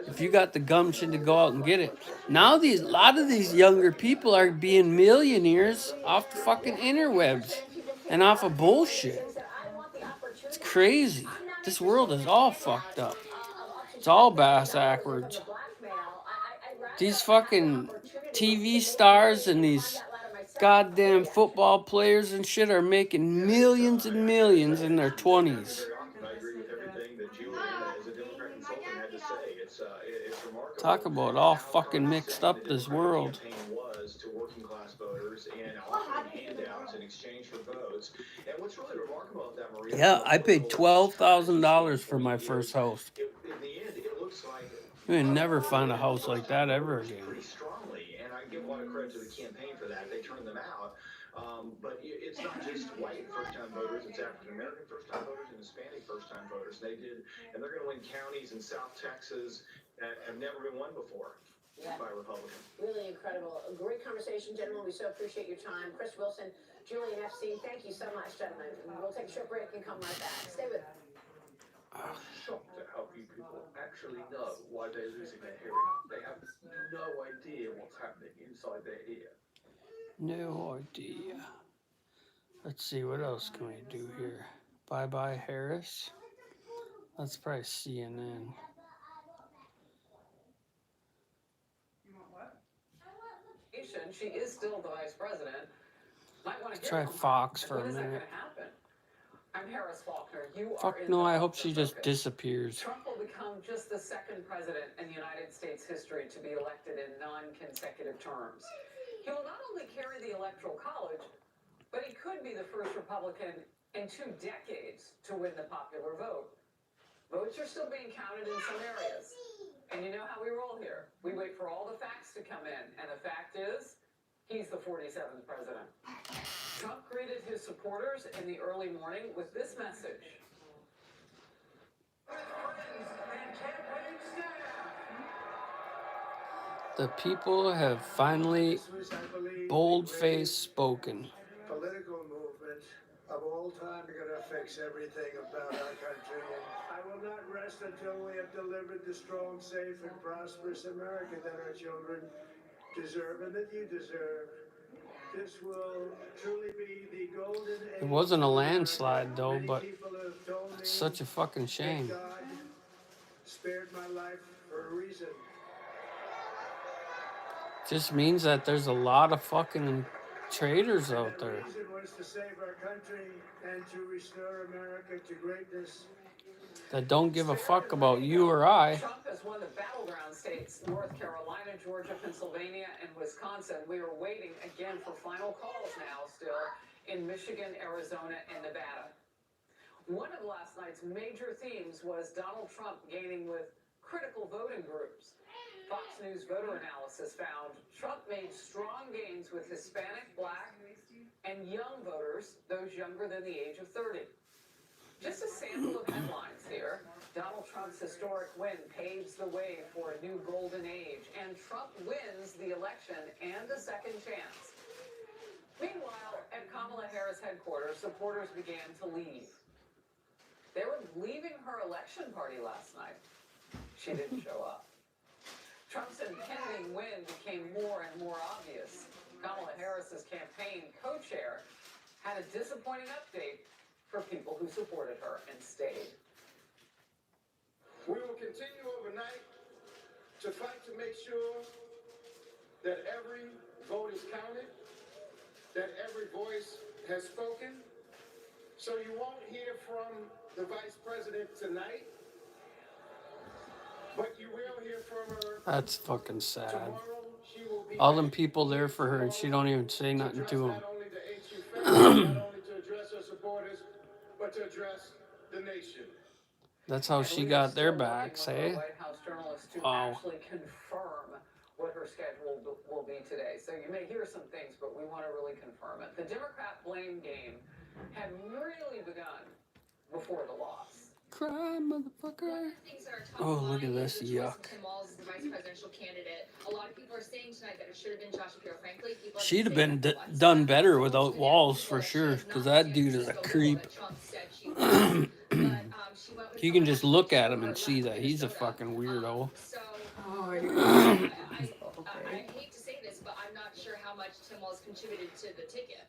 If you got the gumption to go out and get it. Now a lot of these younger people are being millionaires off the fucking interwebs and off of bullshit. It's crazy. This world is all fucked up. It's all backwards. These fucking TV stars and these goddamn football players and shit are making millions and millions in their 20s. I agree with everything that you as a Democrat consultant had to say. It's remarkable. Talk about all fucking mixed up this world. Was to working class voters and offering handouts in exchange for votes. And what's really remarkable about that, Maria? Yeah, I paid $12,000 for my first house. In the end, it looks like You would never find a house like that ever again. pretty strongly, and I give a lot of credit to the campaign for that. They turned them out. But it's not just white first-time voters; it's African-American first-time voters and Hispanic first-time voters. They did, and they're going to win counties in South Texas that have never been won before by a Republican. Really incredible. A great conversation, gentlemen. We so appreciate your time. Chris Wilson, Julian FC, thank you so much, gentlemen. We'll take a short break and come right back. Stay with us. I'm shocked at how few people actually know why they're losing their hearing. They have no idea what's happening inside their ear. No idea. Let's see, what else can we do here? Bye-bye, Harris. That's probably CNN. She is still the vice president. Might want to Let's try Fox for a minute. I'm Harris Faulkner. You Fuck are in no, the I hope she focus. just disappears. Trump will become just the second president in the United States history to be elected in non-consecutive terms. He will not only carry the Electoral College, but he could be the first Republican in 2 decades to win the popular vote. Votes are still being counted in some areas. And you know how we roll here. We wait for all the facts to come in. And the fact is, he's the 47th president. Trump greeted his supporters in the early morning with this message. The people have finally bold-faced spoken. Political movement of all time are going to fix everything about our country. And I will not rest until we have delivered the strong, safe, and prosperous America that our children deserve and that you deserve. This will truly be the golden age. It wasn't a landslide though, but it's such a fucking shame. God spared my life for a reason. Just means that there's a lot of fucking traitors out there. The reason was to save our country and to restore America to greatness. That don't give a fuck about you or I. Trump has won the battleground states, North Carolina, Georgia, Pennsylvania, and Wisconsin. We are waiting again for final calls now still in Michigan, Arizona, and Nevada. One of last night's major themes was Donald Trump gaining with critical voting groups. Fox News voter analysis found Trump made strong gains with Hispanic, Black, and young voters, those younger than the age of 30. Just a sample of headlines here. Donald Trump's historic win paves the way for a new golden age, and Trump wins the election and a second chance. Meanwhile, at Kamala Harris headquarters, supporters began to leave. They were leaving her election party last night. She didn't show up. Trump's impending win became more and more obvious. Kamala Harris's campaign co-chair had a disappointing update for people who supported her and stayed. We will continue overnight to fight to make sure that every vote is counted, that every voice has spoken. So you won't hear from the vice president tonight, but you will hear from her. That's fucking sad. Tomorrow she will be All them people there for her, and she don't even say nothing to them. not only the HU family, not only to address her supporters, but to address the nation. That's how she got their backs, eh? White House journalists to Wow. actually confirm what her schedule will be today. So you may hear some things, but we want to really confirm it. The Democrat blame game had really begun before the loss. Cry, motherfucker. Oh, look at this. Yuck. Tim Walz is the vice presidential candidate. A lot of people are saying tonight that it should have been Josh Shapiro. Frankly, people She'd have been done better without Walls for sure, because that dude is a creep. You can just look at him and see that he's a fucking weirdo. Oh, I hate to say this, but I'm not sure how much Tim Walz contributed to the ticket.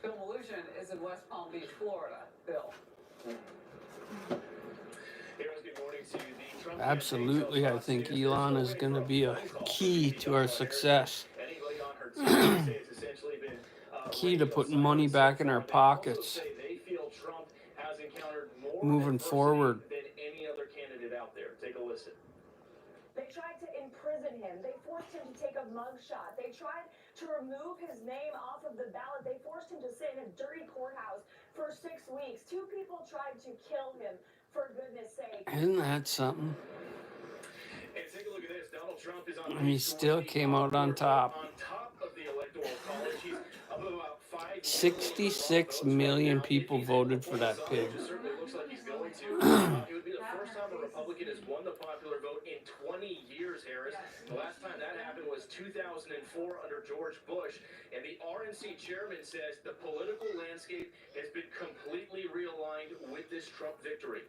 Bill Malutian is in West Palm Beach, Florida. Bill. Absolutely, I think Elon is going to be a key to our success. Key to putting money back in our pockets. Moving forward. They tried to imprison him. They forced him to take a mugshot. They tried to remove his name off of the ballot. They forced him to sit in a dirty courthouse for 6 weeks. 2 people tried to kill him, for goodness sake. Isn't that something? And take a look at this. Donald Trump is on And he still came out on top. of the electoral college. He's up about 66 million people voted for that pig. It certainly looks like he's going to. It would be the first time a Republican has won the popular vote in 20 years, Harris. The last time that happened was 2004 under George Bush. And the RNC chairman says the political landscape has been completely realigned with this Trump victory.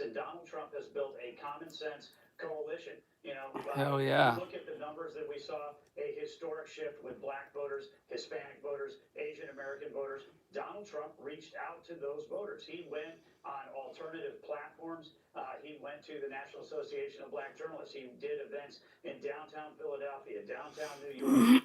And Donald Trump has built a common sense coalition. You know, hell yeah. Look at the numbers that we saw, a historic shift with black voters, Hispanic voters, Asian American voters. Donald Trump reached out to those voters. He went on alternative platforms. He went to the National Association of Black Journalists. He did events in downtown Philadelphia, downtown New York.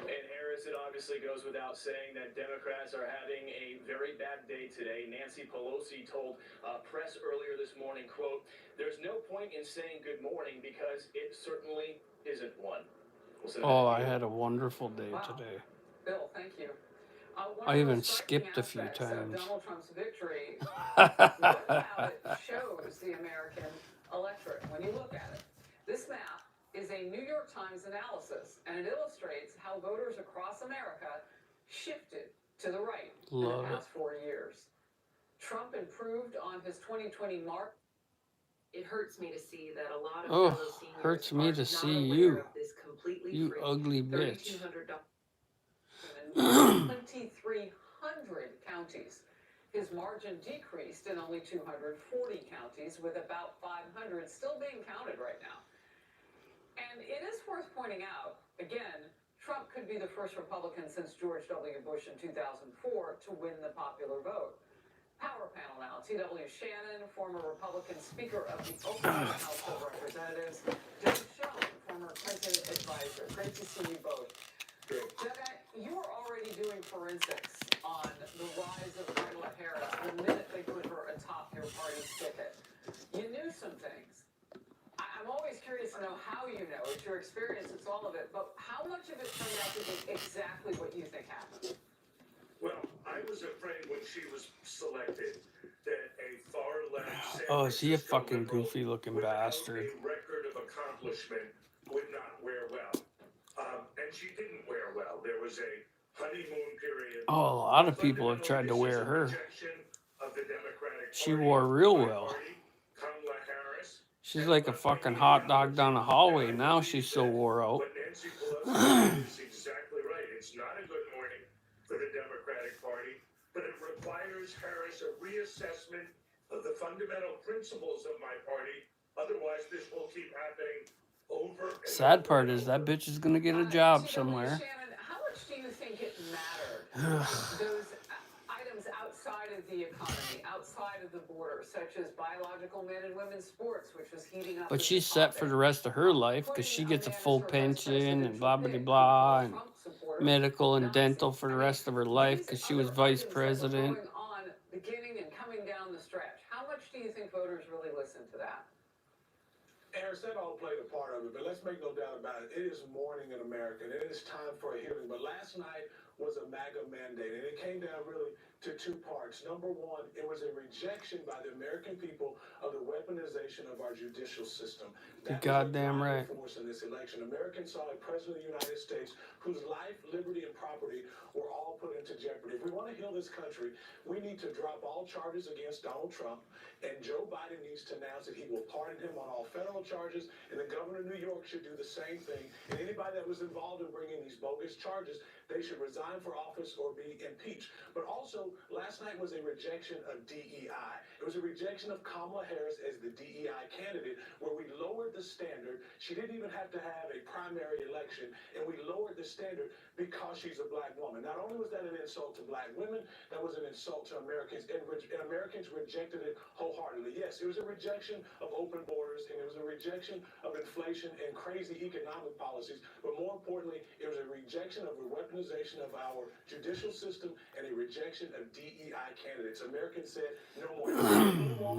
And Harris, it obviously goes without saying that Democrats are having a very bad day today. Nancy Pelosi told press earlier this morning, quote, "There's no point in saying good morning because it certainly isn't one." Oh, I had a wonderful day today. Bill, thank you. I even skipped a few times. Donald Trump's victory, what about it shows the American electorate when you look at it? This map is a New York Times analysis, and it illustrates how voters across America shifted to the right in the past 4 years. Trump improved on his 2020 mark. It hurts me to see that a lot of Oh, fellow seniors hurts me are to not see aware you. of this completely You free ugly bitch. $3,200 in 2,300 counties. His margin decreased in only 240 counties, with about 500 still being counted right now. And it is worth pointing out, again, Trump could be the first Republican since George W. Bush in 2004 to win the popular vote. Power panel now. T.W. Shannon, former Republican Speaker of the Oklahoma House of Representatives. Jim Schoen, former Clinton advisor. Great to see you both. Jedi, you were already doing forensics on the rise of Kamala Harris the minute they put her atop your party's ticket. You knew some things. I'm always curious to know how you know. It's your experience, it's all of it. But how much of it turned out to be exactly what you think happened? Well, I was afraid when she was selected that a far-left Oh, San is he a Francisco fucking liberal goofy looking without bastard? a record of accomplishment would not wear well. And she didn't wear well. There was a honeymoon period. Oh, a lot of people have tried to wear her. Rejection of the Democratic She Party, wore real my well. party, Kamala Harris. She's like a fucking hot dog down the hallway now. She's so wore out. What Nancy Pelosi did is exactly right. It's not a good morning for the Democratic Party, but it requires Harris a reassessment of the fundamental principles of my party. Otherwise, this will keep happening over and Sad over part and is over. that bitch is gonna get a job GW, somewhere. Shannon, how much do you think it mattered? Those items outside of the economy, outside of the border, such as biological men and women's sports, which was heating up. But she's set for the rest of her life because she gets a full pension and blah blah blah and medical and dental for the rest of her life because she was vice president. Going on, beginning and coming down the stretch. How much do you think voters really listen to that? Harris, that all played a part of it, but let's make no doubt about it. It is morning in America, and it is time for a hearing. But last night was a MAGA mandate, and it came down really to two parts. Number one, it was a rejection by the American people of the weaponization of our judicial system. You're goddamn right. Force in this election. Americans saw a president of the United States whose life, liberty, and property were all put into jeopardy. If we want to heal this country, we need to drop all charges against Donald Trump, and Joe Biden needs to announce that he will pardon him on all federal charges, and the governor of New York should do the same thing. And anybody that was involved in bringing these bogus charges, they should resign for office or be impeached. But also, last night was a rejection of DEI. It was a rejection of Kamala Harris as the DEI candidate, where we lowered the standard. She didn't even have to have a primary election, and we lowered the standard because she's a black woman. Not only was that an insult to black women, that was an insult to Americans, and Americans rejected it wholeheartedly. Yes, it was a rejection of open borders, and it was a rejection of inflation and crazy economic policies, but more importantly, it was a rejection of the weaponization of our judicial system and a rejection of DEI candidates. Americans said no more.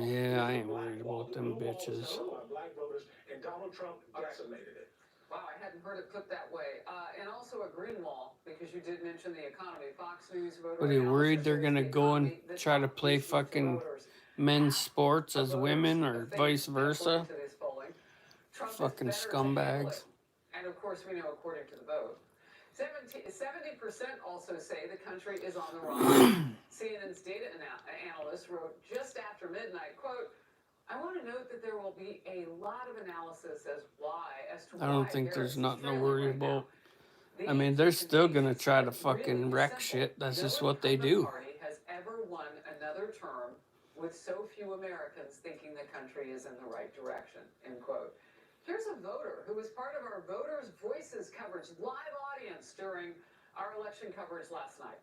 Yeah, I ain't worried about them bitches. Black voters, and Donald Trump decimated it. Wow, I hadn't heard it put that way. And also a green wall, because you did mention the economy. Fox News voter. But are you worried they're gonna go and try to play fucking men's sports as women or vice versa? Fucking scumbags. And of course, we know according to the vote. 70% also say the country is on the rise. CNN's data analyst wrote just after midnight, quote, I want to note that there will be a lot of analysis as to I don't think there's nothing to worry about. I mean, they're still gonna try to fucking wreck shit. That's just what they do. Party has ever won another term with so few Americans thinking the country is in the right direction, end quote. Here's a voter who was part of our Voters' Voices coverage, live audience during our election coverage last night.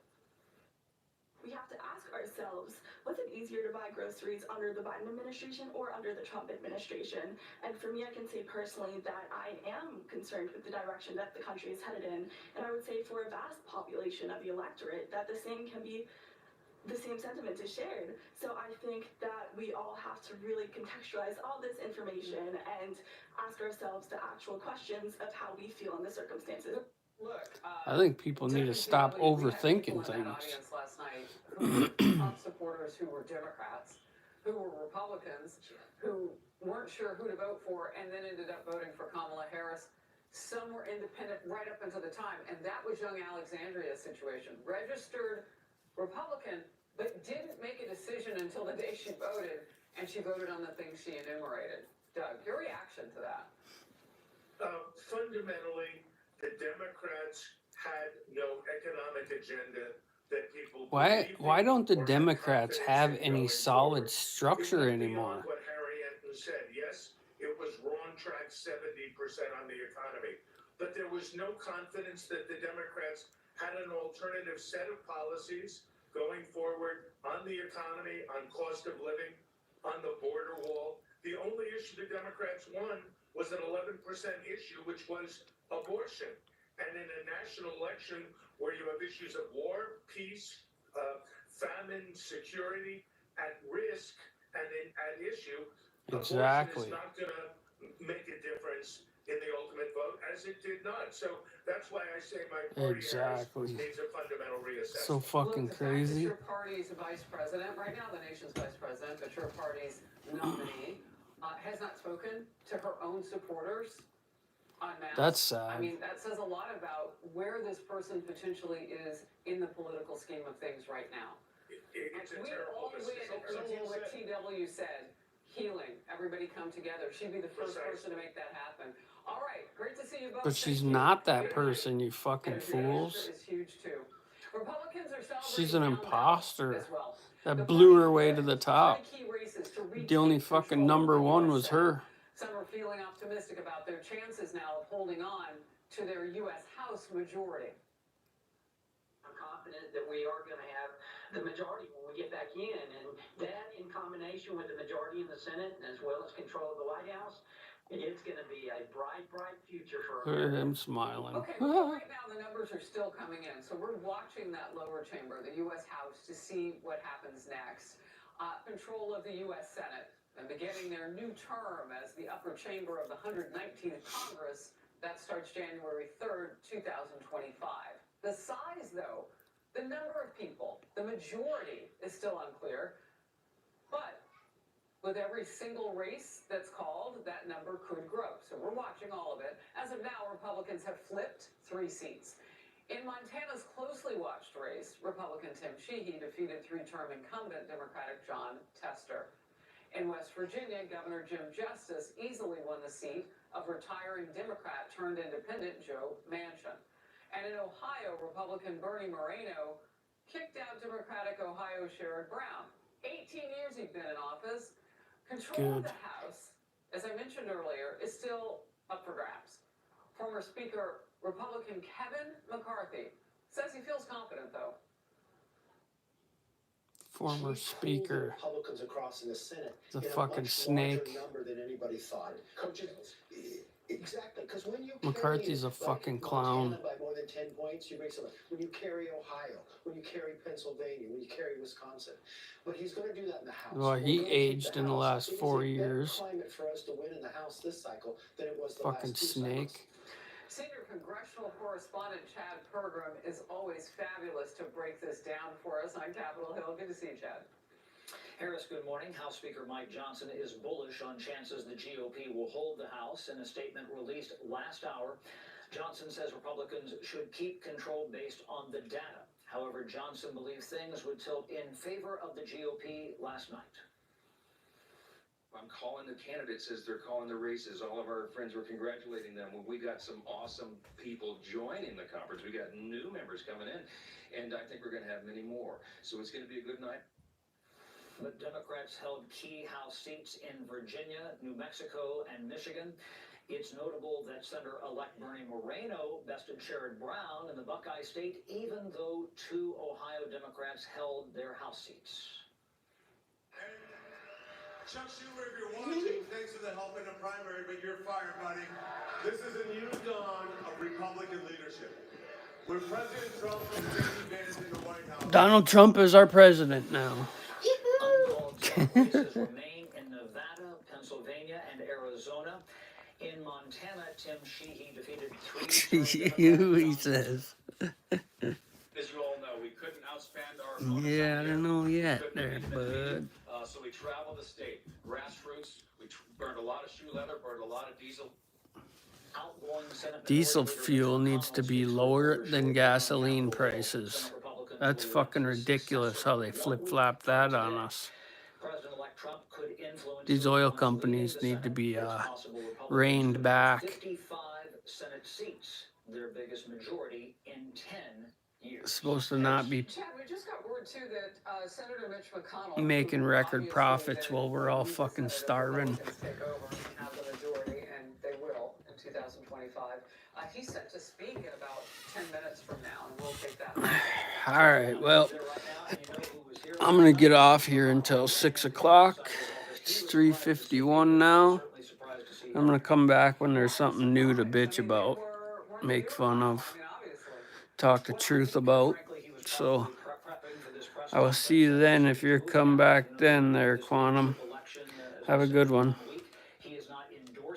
We have to ask ourselves, was it easier to buy groceries under the Biden administration or under the Trump administration? And for me, I can say personally that I am concerned with the direction that the country is headed in. And I would say for a vast population of the electorate that the same sentiment is shared. So I think that we all have to really contextualize all this information and ask ourselves the actual questions of how we feel in the circumstances. Look, I think people need to stop overthinking things. Last night, who were Trump supporters who were Democrats, who were Republicans, who weren't sure who to vote for, and then ended up voting for Kamala Harris. Some were independent right up until the time, and that was young Alexandria's situation. Registered Republican, but didn't make a decision until the day she voted, and she voted on the things she enumerated. Doug, your reaction to that? Fundamentally, the Democrats had no economic agenda that people. Why don't the Democrats have any solid structure anymore? What Harry Enton said, yes, it was wrong track 70% on the economy, but there was no confidence that the Democrats had an alternative set of policies going forward on the economy, on cost of living, on the border wall. The only issue the Democrats won was an 11% issue, which was abortion. And in a national election where you have issues of war, peace, famine, security at risk and at issue, Exactly. abortion is not going to make a difference. in the ultimate vote, as it did not. So that's why I say my party Exactly. needs a fundamental reassessment. So fucking Look, the fact that crazy. your party's vice president, right now the nation's vice president, but your party's nominee, has not spoken to her own supporters on mass. That's sad. I mean, that says a lot about where this person potentially is in the political scheme of things right now. It's a We terrible all win earlier what TW said. Healing. Everybody come together. She'd be the first person to make that happen. All right. Great to see you both. But she's Thank you. not that person, you fucking And your answer fools. is huge too. Republicans are celebrating She's an down ballot imposter as well. that The blew party her way to the flipped top. 3 key races to The only retake fucking control of number the one US was Senate. her. Some are feeling optimistic about their chances now of holding on to their U.S. House majority. I'm confident that we are going to have the majority when we get back in, and that in combination with the majority in the Senate as well as control of the White House, it's going to be a bright, bright future for Look at America. him smiling. Okay, well, right now the numbers are still coming in, so we're watching that lower chamber, the U.S. House, to see what happens next. Control of the U.S. Senate and beginning their new term as the upper chamber of the 119th Congress. That starts January 3rd, 2025. The size, though, the number of people, the majority is still unclear, but with every single race that's called, that number could grow. So we're watching all of it. As of now, Republicans have flipped 3 seats. In Montana's closely watched race, Republican Tim Sheehy defeated 3-term incumbent Democratic John Tester. In West Virginia, Governor Jim Justice easily won the seat of retiring Democrat turned independent Joe Manchin. And in Ohio, Republican Bernie Moreno kicked out Democratic Ohio Sherrod Brown. 18 years he'd been in office. Control of the House, as I mentioned earlier, is still up for grabs. Former Speaker Republican Kevin McCarthy says he feels confident, though. Former speaker. Republicans across in the Senate. The in a fucking much snake. larger number than anybody thought. Coaches, exactly, because when you McCarthy's a fucking clown. Montana by more than 10 points, you make something. When you carry Ohio, when you carry Pennsylvania, when you carry Wisconsin, but he's going to do that in the House. Well, he aged in the last 4 It is a years. better climate for us to win in the House this cycle than it was the Fucking last 2 snake. cycles. Senior congressional correspondent Chad Pergram is always fabulous to break this down for us on Capitol Hill. Good to see you, Chad. Harris, good morning. House Speaker Mike Johnson is bullish on chances the GOP will hold the House. In a statement released last hour, Johnson says Republicans should keep control based on the data. However, Johnson believes things would tilt in favor of the GOP last night. I'm calling the candidates as they're calling the races. All of our friends were congratulating them. We got some awesome people joining the conference. We got new members coming in, and I think we're going to have many more. So it's going to be a good night. But Democrats held key House seats in Virginia, New Mexico, and Michigan. It's notable that Senator-elect Bernie Moreno bested Sherrod Brown in the Buckeye State, even though 2 Ohio Democrats held their House seats. Chuck Schumer, if you're watching, thanks for the help in the primary, but you're fired, buddy. This is a new dawn of Republican leadership. When President Trump and J.D. Vance in the White House. Donald Trump is our president now. Races remain in Nevada, Pennsylvania, and Arizona. In Montana, Tim Sheehy defeated 3 he says. As you all know, we couldn't outspend our Yeah, I don't know yet there, bud. so we traveled the state, grassroots. We burned a lot of shoe leather, burned a lot of diesel. Diesel fuel needs to be lower than gasoline prices. That's fucking ridiculous how they flip-flop that on us. These oil companies need to be reined back. 55 Senate seats, their biggest majority in 10 years. It's supposed to not be Chad, we just got word too that Senator Mitch McConnell making record profits while we're all fucking starving. take over and have the majority, and they will in 2025. He's set to speak in about 10 minutes from now, and we'll take that. All right, well, I'm gonna get off here until 6 o'clock. It's 3:51 now. I'm gonna come back when there's something new to bitch about, make fun of, talk the truth about. So I will see you then if you're come back then there, Quantum. Have a good one.